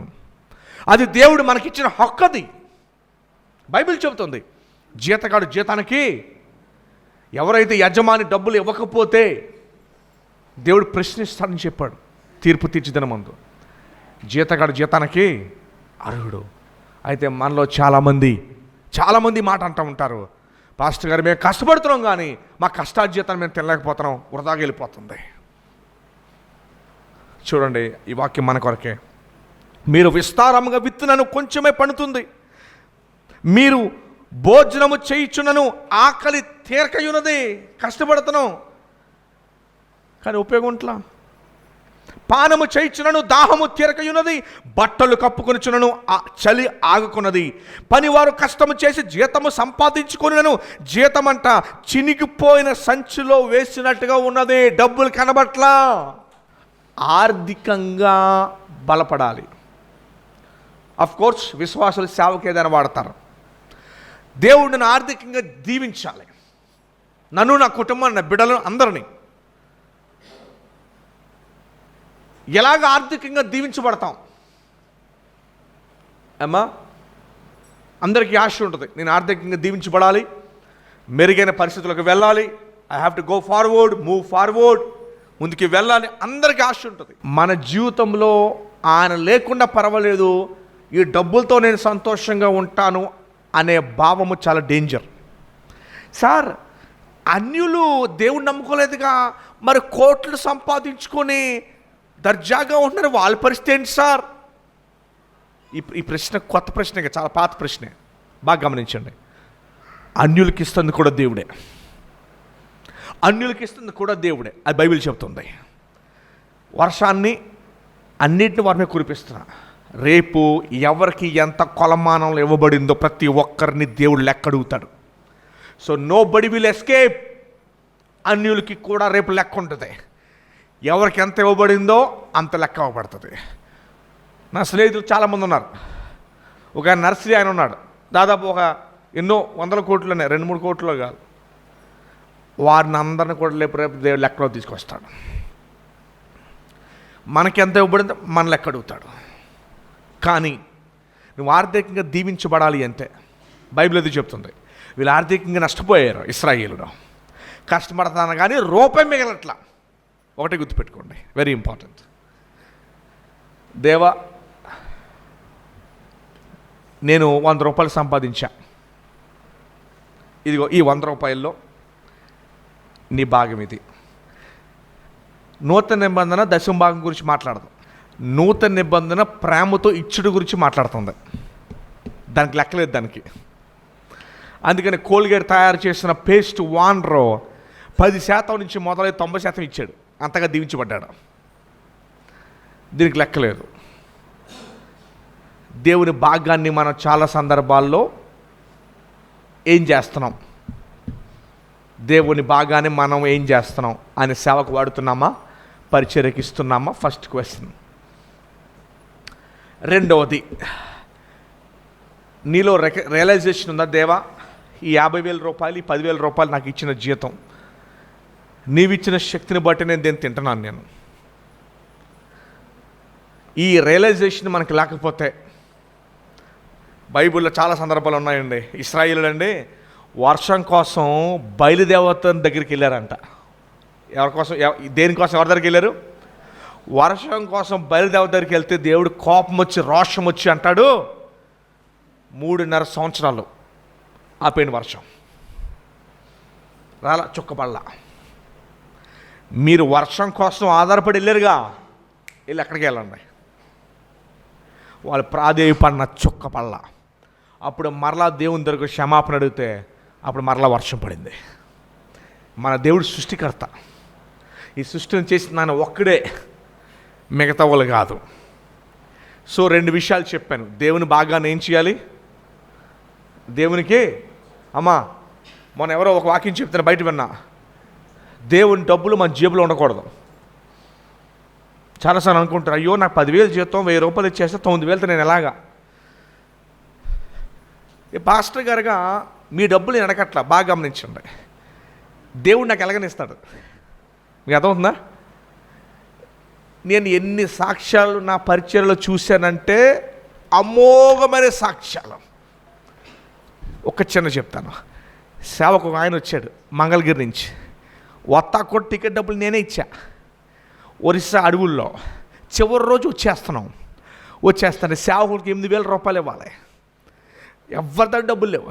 అది దేవుడు మనకిచ్చిన హక్కు. అది బైబిల్ చెబుతుంది. జీతగాడు జీతానికి, ఎవరైతే యజమాని డబ్బులు ఇవ్వకపోతే దేవుడు ప్రశ్నిస్తాడని చెప్పాడు తీర్పు తీర్చిదినమందు. జీతగాడు జీతానికి అర్హుడు. అయితే మనలో చాలామంది మాట అంటూ ఉంటారు, పాస్టర్ గారు మేము కష్టపడుతున్నాం కానీ మా కష్టార్జితాన్ని మేము తినలేకపోతున్నాం, వృధాగా వెళ్ళిపోతుంది. చూడండి ఈ వాక్యం మన కొరకే. మీరు విస్తారంగా విత్తునను కొంచెమే పండుతుంది, మీరు భోజనము చేయుచున్నను ఆకలి తీరకయున్నది. కష్టపడుతున్నాం కానీ ఉపయోగం ఉంట్లా. పానము చేయుచున్నను దాహము తీరకయున్నది, బట్టలు కప్పుకొనుచున్నను చలి ఆగుకున్నది. పనివారు కష్టము చేసి జీతము సంపాదించుకొనును, జీతమంట చినిగిపోయిన సంచిలో వేసినట్టుగా ఉన్నది. డబ్బులు కనబట్లా. ఆర్థికంగా బలపడాలి. అఫ్ కోర్స్ విశ్వాసులు సేవకు ఏదైనా వాడతారు. దేవుడిని ఆర్థికంగా దీవించాలి, నన్ను, నా కుటుంబాన్ని, నా బిడ్డలను, అందరినీ. ఎలాగ ఆర్థికంగా దీవించబడతాం? అమ్మా, అందరికీ ఆశ ఉంటుంది, నేను ఆర్థికంగా దీవించబడాలి, మెరుగైన పరిస్థితులకు వెళ్ళాలి, I have to go forward, move forward, ముందుకు వెళ్ళాలి. అందరికీ ఆశ ఉంటుంది. మన జీవితంలో ఆయన లేకుండా పర్వాలేదు, ఈ డబ్బులతో నేను సంతోషంగా ఉంటాను అనే భావము చాలా డేంజర్. సార్ అన్యులు దేవుడు నమ్ముకోలేదుగా, మరి కోట్లు సంపాదించుకొని దర్జాగా ఉంటున్నారు, వాళ్ళ పరిస్థితి ఏంటి సార్? ఈ ప్రశ్న కొత్త ప్రశ్నే, చాలా పాత ప్రశ్నే, బాగా గమనించండి. అన్యులకి ఇస్తుంది కూడా దేవుడే, అన్యులకి ఇస్తుంది కూడా దేవుడే, అది బైబిల్ చెప్తుంది. వర్షాన్ని అన్నిటిని వారి మీద కురిపిస్తున్నా. రేపు ఎవరికి ఎంత కొలమానంలో ఇవ్వబడిందో ప్రతి ఒక్కరిని దేవుడు లెక్క అడుగుతాడు. సో నో బడి విల్ ఎస్కేప్. అన్యులకి కూడా రేపు లెక్క ఉంటుంది. ఎవరికి ఎంత ఇవ్వబడిందో అంత లెక్క ఇవ్వబడుతుంది. నా స్నేహితులు చాలామంది ఉన్నారు. ఒక నర్సరీ ఆయన ఉన్నాడు, దాదాపు ఒక ఎన్నో 100 కోట్లునే, 2-3 కోట్లు కాదు. వారిని అందరిని కూడా రేపు దేవుడు లెక్కలో తీసుకొస్తాడు. మనకి ఎంత ఇవ్వబడిందో మన లెక్క అడుగుతాడు. కానీ నువ్వు ఆర్థికంగా దీవించబడాలి అంటే బైబిల్ అది చెప్తుంది. వీళ్ళు ఆర్థికంగా నష్టపోయారు ఇశ్రాయేలులో, కష్టపడతాను కానీ రూపాయి మిగలట్లా. ఒకటే గుర్తుపెట్టుకోండి, వెరీ ఇంపార్టెంట్. దేవా, నేను 100 రూపాయలు సంపాదించా, ఇదిగో ఈ 100 రూపాయల్లో నీ భాగం ఇది. నూతన నిబంధన దశమ భాగం గురించి మాట్లాడదు. నూతన నిబంధన ప్రేమతో ఇచ్చుడు గురించి మాట్లాడుతుంది. దానికి లెక్కలేదు దానికి. అందుకని కోల్గేట్ తయారు చేసిన పేస్ట్ వానరు 10% నుంచి మొదలై 90% ఇచ్చాడు, అంతగా దీవించబడ్డాడు. దీనికి లెక్కలేదు. దేవుని భాగాన్ని మనం చాలా సందర్భాల్లో ఏం చేస్తున్నాం, దేవుని భాగాన్ని మనం ఏం చేస్తున్నాం అని సేవకు వాడుతున్నామా, పరిచర్యకి ఇస్తున్నామా? First question. రెండవది, నీలో రియలైజేషన్ ఉందా, దేవా ఈ 50,000 రూపాయలు, ఈ 10,000 రూపాయలు నాకు ఇచ్చిన జీతం, నీవిచ్చిన శక్తిని బట్టి నేను దేన్ని తింటున్నాను. నేను ఈ రియలైజేషన్ మనకి లేకపోతే, బైబిల్లో చాలా సందర్భాలు ఉన్నాయండి. ఇశ్రాయేలు అండి వర్షం కోసం బయలుదేవత దగ్గరికి వెళ్ళారంట. ఎవరి కోసం, దేనికోసం, ఎవరి దగ్గరికి వెళ్ళారు? వర్షం కోసం బయలుదేవత దగ్గరికి వెళ్తే దేవుడు కోపం వచ్చి, రోషం వచ్చి అంటాడు, 3.5 సంవత్సరాలు ఆపేయండి వర్షం, రాలా చుక్కపడలా. మీరు వర్షం కోసం ఆధారపడి వెళ్ళారుగా, వెళ్ళి ఎక్కడికి వెళ్ళండి. వాళ్ళు ప్రాధేయపడిన చుక్కపడలా. అప్పుడు మరలా దేవుని దగ్గర క్షమాపణ అడిగితే అప్పుడు మరలా వర్షం పడింది. మన దేవుడు సృష్టికర్త. ఈ సృష్టిని చేసిన ఆయన ఒక్కడే, మిగతా వాళ్ళు కాదు. సో 2 విషయాలు చెప్పాను. దేవుని భాగాన్ని ఏం చేయాలి? దేవునికి, అమ్మా మొన్న ఎవరో ఒక వాక్యం చెప్తాను బయట విన్నా, దేవుని డబ్బులు మన జేబులో ఉండకూడదు. చాలాసార్లు అనుకుంటారు, అయ్యో నాకు 10,000 జీతం, 1,000 రూపాయలు ఇచ్చేస్తే 9,000తో నేను ఎలాగా? పాస్టర్ గారుగా మీ డబ్బులు నేను అడగట్లా, బాగా గమనించండి. దేవుడు నాకు ఎలాగనిస్తాడు మీకు అర్థమవుతుందా? నేను ఎన్ని సాక్ష్యాలు నా పరిచర్యలో చూశానంటే అమోఘమైన సాక్ష్యాలు. ఒక చిన్న చెప్తాను. సేవకు ఒక ఆయన వచ్చాడు మంగళగిరి నుంచి, వత్తా కూడా టికెట్ డబ్బులు నేనే ఇచ్చా. ఒరిస్సా అడవుల్లో చివరి రోజు వచ్చేస్తాను. సేవకుడికి 8,000 రూపాయలు ఇవ్వాలి. ఎవరి దగ్గర డబ్బులు లేవు.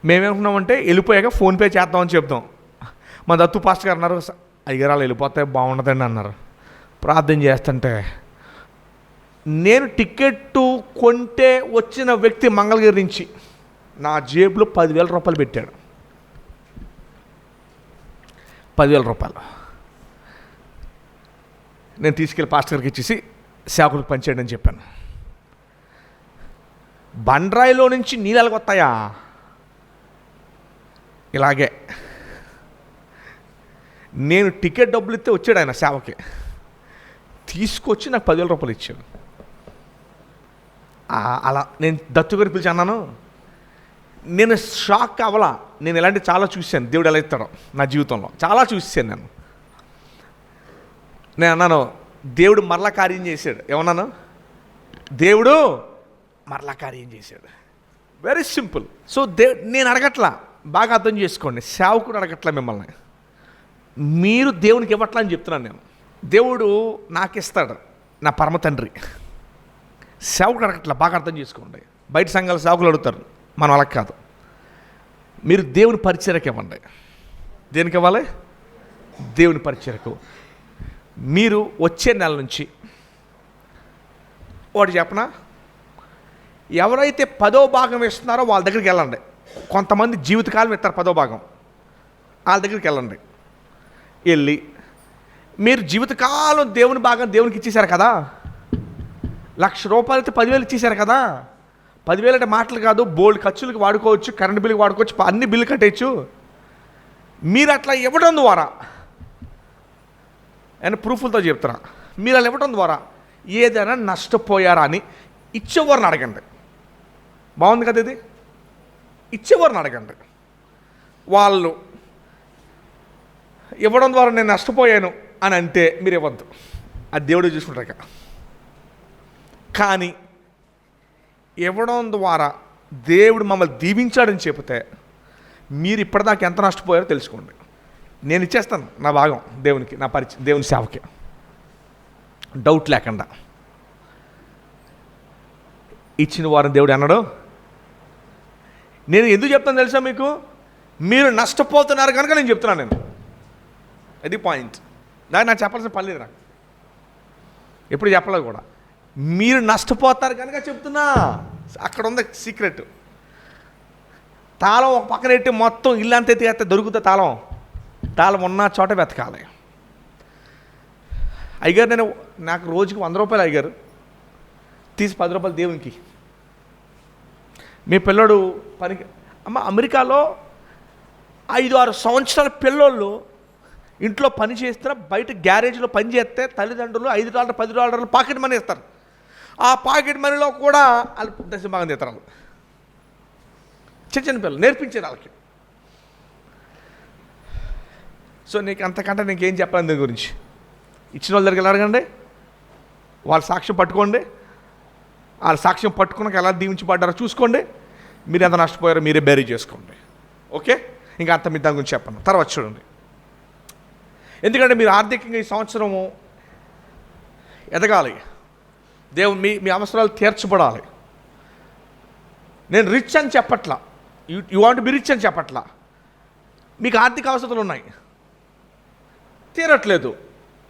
మేమేమనుకున్నామంటే వెళ్ళిపోయాక ఫోన్పే చేద్దామని చెప్తాం. మా దత్తు పాస్టర్ గారు అన్నారు, అయ్యగారాలు వెళ్ళిపోతే బాగుండదండి అన్నారు. ప్రార్థన చేస్తుంటే, నేను టికెట్టు కొంటే వచ్చిన వ్యక్తి మంగళగిరి నుంచి నా జేబులో 10,000 రూపాయలు పెట్టాడు. 10,000 రూపాయలు నేను తీసుకెళ్ళి పాస్టర్ గారికి ఇచ్చేసి సేవకులకు పనిచేయండి అని చెప్పాను. బండ్రాయిలో నుంచి నీళ్ళు ఎలాగొస్తాయా? ఇలాగే. నేను టికెట్ డబ్బులు ఇస్తే వచ్చాడు ఆయన సేవకి, తీసుకొచ్చి నాకు 10,000 రూపాయలు ఇచ్చాడు. అలా నేను దత్తు గారిని పిలిచి అన్నాను, నేను షాక్ అవ్వలా. నేను ఇలాంటివి చాలా చూశాను, దేవుడు ఎలా ఇస్తాడో నా జీవితంలో చాలా చూశాను. నేను అన్నాను, దేవుడు మరలా కార్యం చేశాడు. ఏమన్నాను? దేవుడు మరలా కార్యం చేశాడు. Very simple. సో నేను అడగట్లా, బాగా అర్థం చేసుకోండి. సేవకుడు అడగట్లా మిమ్మల్ని, మీరు దేవునికి ఇవ్వట్లా అని చెప్తున్నాను నేను. దేవుడు నాకు ఇస్తాడు, నా పరమ తండ్రి. సేవకుడు అడగట్లా, బాగా అర్థం చేసుకోండి. బయట సంఘాల సేవకులు అడుగుతారు, మనం అలా కాదు. మీరు దేవుని పరిచర్యకు ఇవ్వండి. దేనికి ఇవ్వాలి? దేవుని పరిచర్యకు. మీరు వచ్చే నెల నుంచి ఒకటి చెప్పనా, ఎవరైతే 10వ భాగం ఇస్తున్నారో వాళ్ళ దగ్గరికి వెళ్ళండి. కొంతమంది జీవితకాలం ఇస్తారు 10వ భాగం, వాళ్ళ దగ్గరికి వెళ్ళండి. వెళ్ళి మీరు జీవితకాలం దేవుని భాగం దేవునికి ఇచ్చేశారు కదా, ₹1,00,000 అయితే 10,000 ఇచ్చేశారు కదా. 10,000 అంటే మాటలు కాదు, బోల్డ్ ఖర్చులకు వాడుకోవచ్చు, కరెంట్ బిల్లుకి వాడుకోవచ్చు, అన్ని బిల్లు కట్టేయచ్చు. మీరు అట్లా ఇవ్వడం ద్వారా, అని ప్రూఫ్లతో చెప్తున్నా, మీరు అలా ఇవ్వడం ద్వారా ఏదైనా నష్టపోయారా అని ఇచ్చేవారిని అడగండి. బాగుంది కదా ఇది? ఇచ్చేవారిని అడగండి. వాళ్ళు ఇవ్వడం ద్వారా నేను నష్టపోయాను అని అంటే మీరు ఇవ్వద్దు, అది దేవుడు చూసుకుంటారు. ఇక కానీ ఇవ్వడం ద్వారా దేవుడు మమ్మల్ని దీవించాడని చెబితే మీరు ఇప్పటిదాకా ఎంత నష్టపోయారో తెలుసుకోండి. నేను ఇచ్చేస్తాను నా భాగం దేవునికి, నా దేవుని సేవకి, డౌట్ లేకుండా. ఇచ్చిన వారం దేవుడు అన్నాడు. నేను ఎందుకు చెప్తాను తెలుసా మీకు? మీరు నష్టపోతున్నారు కనుక నేను చెప్తున్నాను. నేను అది పాయింట్. నాకు చెప్పాల్సిన పని లేదు, నాకు ఎప్పుడు చెప్పలేదు కూడా. మీరు నష్టపోతారు కనుక చెప్తున్నా. అక్కడ ఉంది సీక్రెట్. తాళం ఒక పక్కన పెట్టి మొత్తం ఇల్లంతా ఎత్తికేస్తే దొరుకుతుంది తాళం. తాళం ఉన్న చోట వెతకాలి. అయ్యగారు, నాకు రోజుకి ₹100 అయ్యగారు, తీసి ₹10 దేవునికి. మీ పిల్లోడు పనికి అమ్మ, అమెరికాలో 5-6 సంవత్సరాల పిల్లోళ్ళు ఇంట్లో పని చేస్తే, బయట గ్యారేజ్లో పని చేస్తే తల్లిదండ్రులు $5 $10 పాకెట్ మనీ ఇస్తారు. ఆ పాకెట్ మనీలో కూడా వాళ్ళు దశభాగం తీస్తారు. వాళ్ళు చిన్న పిల్లలు నేర్పించారు వాళ్ళకి. సో నీకు అంతకంటే నీకేం చెప్పాలి దీని గురించి? ఇచ్చిన వాళ్ళ దగ్గరికి అడగండి, వాళ్ళ సాక్ష్యం పట్టుకోండి. వాళ్ళ సాక్ష్యం పట్టుకున్నాక ఎలా దీవించబడ్డారో చూసుకోండి. మీరు ఎంత నష్టపోయారో మీరే బేరీ చేసుకోండి. ఓకే, ఇంకా అంత మీ దాని గురించి చెప్పండి. తర్వాత చూడండి. ఎందుకంటే మీరు ఆర్థికంగా ఈ సంవత్సరము ఎదగాలి, దేవుడు మీ అవసరాలు తీర్చబడాలి. నేను రిచ్ అని చెప్పట్లా, యు వాంట్ బి రిచ్ అని చెప్పట్లా. మీకు ఆర్థిక అవసరాలు ఉన్నాయి, తీరట్లేదు.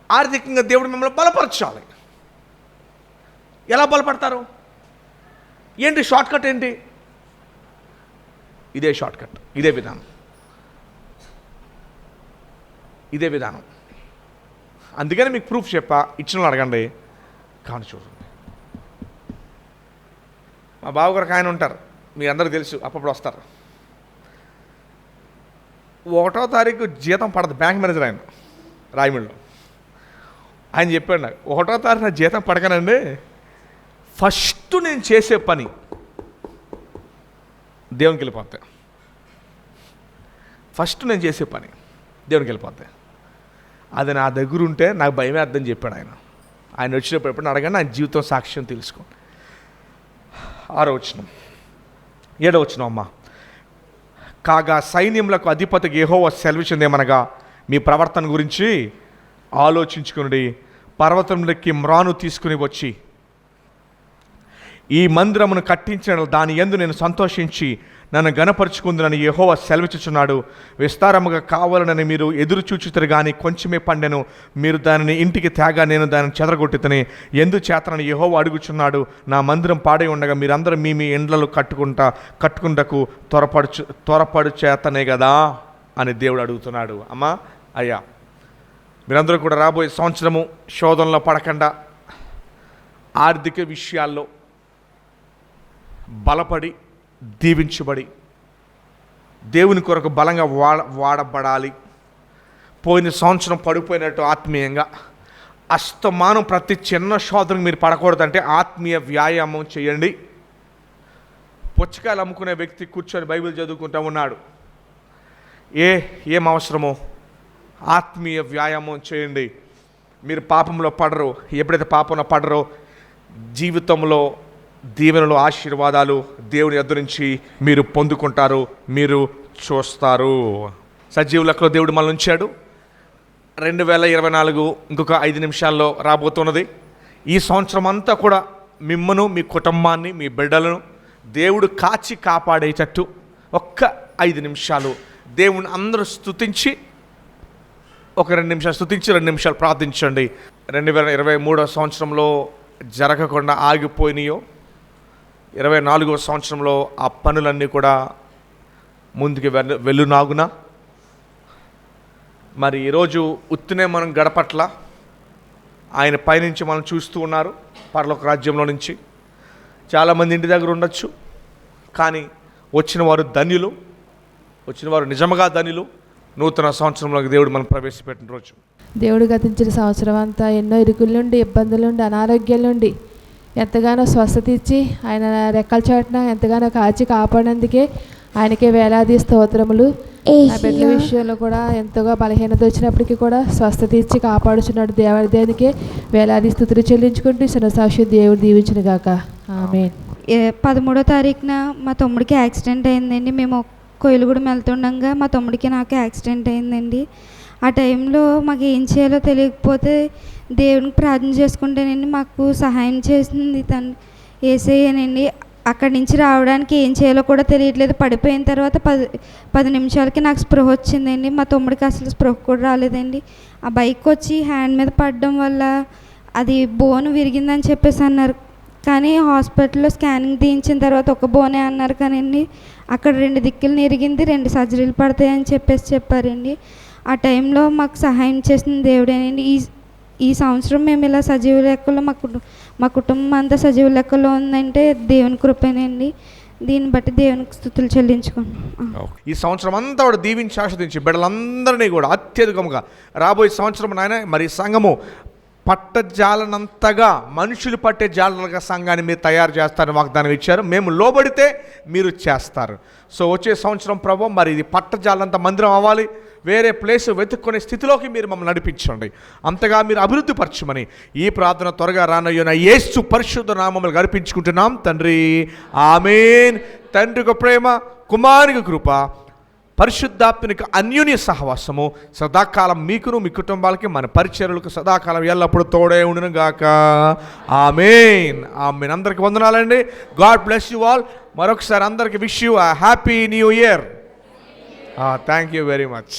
ఆర్థికంగా దేవుడు మిమ్మల్ని బలపరచాలి. ఎలా బలపడతారు? ఏంటి షార్ట్ కట్? ఏంటి? ఇదే షార్ట్ కట్, ఇదే విధానం, ఇదే విధానం. అందుకని మీకు ప్రూఫ్ చెప్పా. ఇచ్చిన వాళ్ళు అడగండి, కానీ చూడండి. మా బావగారికి ఆయన ఉంటారు, మీ అందరూ తెలుసు, అప్పుడప్పుడు వస్తారు. 1వ తారీఖు జీతం పడదు. బ్యాంక్ మేనేజర్ ఆయన, రాయమండ్రిలో. ఆయన చెప్పాడు నాకు, 1వ తారీఖు నా జీతం పడకనండి, ఫస్ట్ నేను చేసే పని దేవునికి వెళ్ళిపోతాయి. ఫస్ట్ నేను చేసే పని దేవునికి వెళ్ళిపోతాయి. అది నా దగ్గర ఉంటే నాకు భయమే అర్థం చెప్పాడు ఆయన. ఆయన వచ్చినప్పుడు ఎప్పుడు అడగండి, ఆయన జీవితం సాక్ష్యం తెలుసుకోండి. 6వ వచనం, 7వ వచనం అమ్మ. కాగా సైన్యములకు అధిపతి యెహోవా సెలవిచ్చిందేమనగా, మీ ప్రవర్తన గురించి ఆలోచించుకుని పర్వతంలోకి మ్రాను తీసుకుని వచ్చి ఈ మందిరమును కట్టించిన దాని యందు నేను సంతోషించి నన్ను గణపరుచుకుందునని యెహోవా సెలవిచ్చుచున్నాడు. విస్తారముగా కావాలనని మీరు ఎదురు చూచుతారు కానీ కొంచెమే పండెను. మీరు దానిని ఇంటికి తేగా నేను దానిని చెదరగొట్టుతని ఎందుచేతనని యెహోవా అడుగుచున్నాడు. నా మందిరం పాడై ఉండగా మీరందరూ మీ ఇండ్లలో కట్టుకుంటకు త్వరపడు చేతనే కదా అని దేవుడు అడుగుతున్నాడు. అమ్మా, అయ్యా, మీరందరూ కూడా రాబోయే సంవత్సరము శోధనలో పడకుండా ఆర్థిక విషయాల్లో బలపడి దీవించబడి దేవుని కొరకు బలంగా వాడబడాలి. పోయిన సంవత్సరం పడిపోయినట్టు ఆత్మీయంగా అస్తమానం ప్రతి చిన్న శోధనకు మీరు పడకూడదంటే ఆత్మీయ వ్యాయామం చేయండి. పుచ్చకాయలు అమ్ముకునే వ్యక్తి కూర్చొని బైబిల్ చదువుకుంటూ ఉన్నాడు. ఏం అవసరమో ఆత్మీయ వ్యాయామం చేయండి. మీరు పాపంలో పడరు. ఎప్పుడైతే పాపంలో పడరో జీవితంలో దీవెనలు, ఆశీర్వాదాలు దేవుని యొద్ద నుంచి మీరు పొందుకుంటారు, మీరు చూస్తారు. సజీవ లెక్కలో దేవుడు మనల్ని ఉంచాడు. 2024 ఇంకొక 5 నిమిషాల్లో రాబోతున్నది. ఈ సంవత్సరం అంతా కూడా మిమ్మను, మీ కుటుంబాన్ని, మీ బిడ్డలను దేవుడు కాచి కాపాడేటట్టు ఒక్క 5 నిమిషాలు దేవుని అందరూ స్తుతించి, ఒక 2 నిమిషాలు స్తుతించి 2 నిమిషాలు ప్రార్థించండి. 2023 సంవత్సరంలో జరగకుండా ఆగిపోయినాయో, 24వ సంవత్సరంలో ఆ పనులన్నీ కూడా ముందుకు వెళ్ళునాగున. మరి ఈరోజు ఉత్తినే మనం గడపట్ల ఆయన పైనుంచి మనం చూస్తూ ఉన్నారు, పరలోక రాజ్యంలో నుంచి. చాలామంది ఇంటి దగ్గర ఉండొచ్చు, కానీ వచ్చిన వారు ధన్యులు, వచ్చిన వారు నిజంగా ధన్యులు. నూతన సంవత్సరంలోకి దేవుడు మనం ప్రవేశపెట్టిన రోజు. దేవుడు గతించిన సంవత్సరం అంతా ఎన్నో ఇరుకుల నుండి, ఇబ్బందుల నుండి, అనారోగ్యాల నుండి ఎంతగానో స్వస్థత ఇచ్చి ఆయన రెక్కల చాటున ఎంతగానో కాచి కాపాడినందుకే ఆయనకే వేలాది స్తోత్రములు. నా బిడ్డల విషయంలో కూడా ఎంతగా బలహీనత వచ్చినప్పటికీ కూడా స్వస్థత ఇచ్చి కాపాడుచున్నాడు. దేవుడికే వేలాది స్తుతులు చెల్లించుకుంటూ శనసాక్షి దేవుడు దీవించును గాక. ఆమేన్. 13వ తారీఖున మా తమ్ముడికి యాక్సిడెంట్ అయిందండి. మేము కోయిలగూడెం వెళ్తుండగా మా తమ్ముడికి నాకు యాక్సిడెంట్ అయిందండి. ఆ టైంలో మాకు ఏం చేయాలో తెలియకపోతే దేవునికి ప్రార్థన చేసుకుంటేనండి మాకు సహాయం చేసింది తను యేసయ్యనండి. అక్కడి నుంచి రావడానికి ఏం చేయాలో కూడా తెలియట్లేదు. పడిపోయిన తర్వాత 10 నిమిషాలకి నాకు స్పృహ వచ్చిందండి. మా తమ్ముడికి అసలు స్పృహ కూడా రాలేదండి. ఆ బైక్ వచ్చి హ్యాండ్ మీద పడడం వల్ల అది బోన్ విరిగిందని చెప్పేసి అన్నారు. కానీ హాస్పిటల్లో స్కానింగ్ తీయించిన తర్వాత ఒక బోనే అన్నారు. కానండి అక్కడ 2 దిక్కులు ఇరిగింది, 2 సర్జరీలు పడతాయని చెప్పారండి. ఆ టైంలో మాకు సహాయం చేసిన దేవుడేనండి. ఈ సంవత్సరం మేము ఇలా సజీవ లెక్కలో మా కుటుంబం అంతా సజీవ లెక్కలో ఉందంటే దేవుని కృపేనండి. దీన్ని బట్టి దేవునికి స్తుతులు చెల్లించుకున్నాం. ఈ సంవత్సరం అంతా కూడా దీవించి ఆస్వాదించి బిడ్డలందరినీ కూడా అత్యధికంగా రాబోయే సంవత్సరం నాయన మరి సంఘము పట్టజాలనంతగా మనుషులు పట్టే జాలలుగా సంఘాన్ని మీరు తయారు చేస్తారని వాగ్దానం ఇచ్చారు. మేము లోబడితే మీరు చేస్తారు. సో వచ్చే సంవత్సరం ప్రభు మరి ఇది పట్టజాలంత మందిరం అవ్వాలి, వేరే ప్లేస్ వెతుక్కునే స్థితిలోకి మీరు మమ్మల్ని నడిపించండి. అంతగా మీరు అభివృద్ధి పరచమని ఈ ప్రార్థన త్వరగా రానయ్యున్న యేసు పరిశుద్ధ నామములు గర్పించుకుంటున్నాం తండ్రి. ఆమేన్. తండ్రికి ప్రేమ, కుమారునికి కృప, పరిశుద్ధాత్మనికి అన్యోన్య సహవాసము సదాకాలం మీకును మీ కుటుంబాలకి మన పరిచర్యలకు సదాకాలం ఎల్లప్పుడూ తోడే ఉండును గాక. ఆమేన్. ఆమేన్. అందరికి వందనాలండి. God bless you all. మరొకసారి అందరికి wish you happy new year. Thank you very much.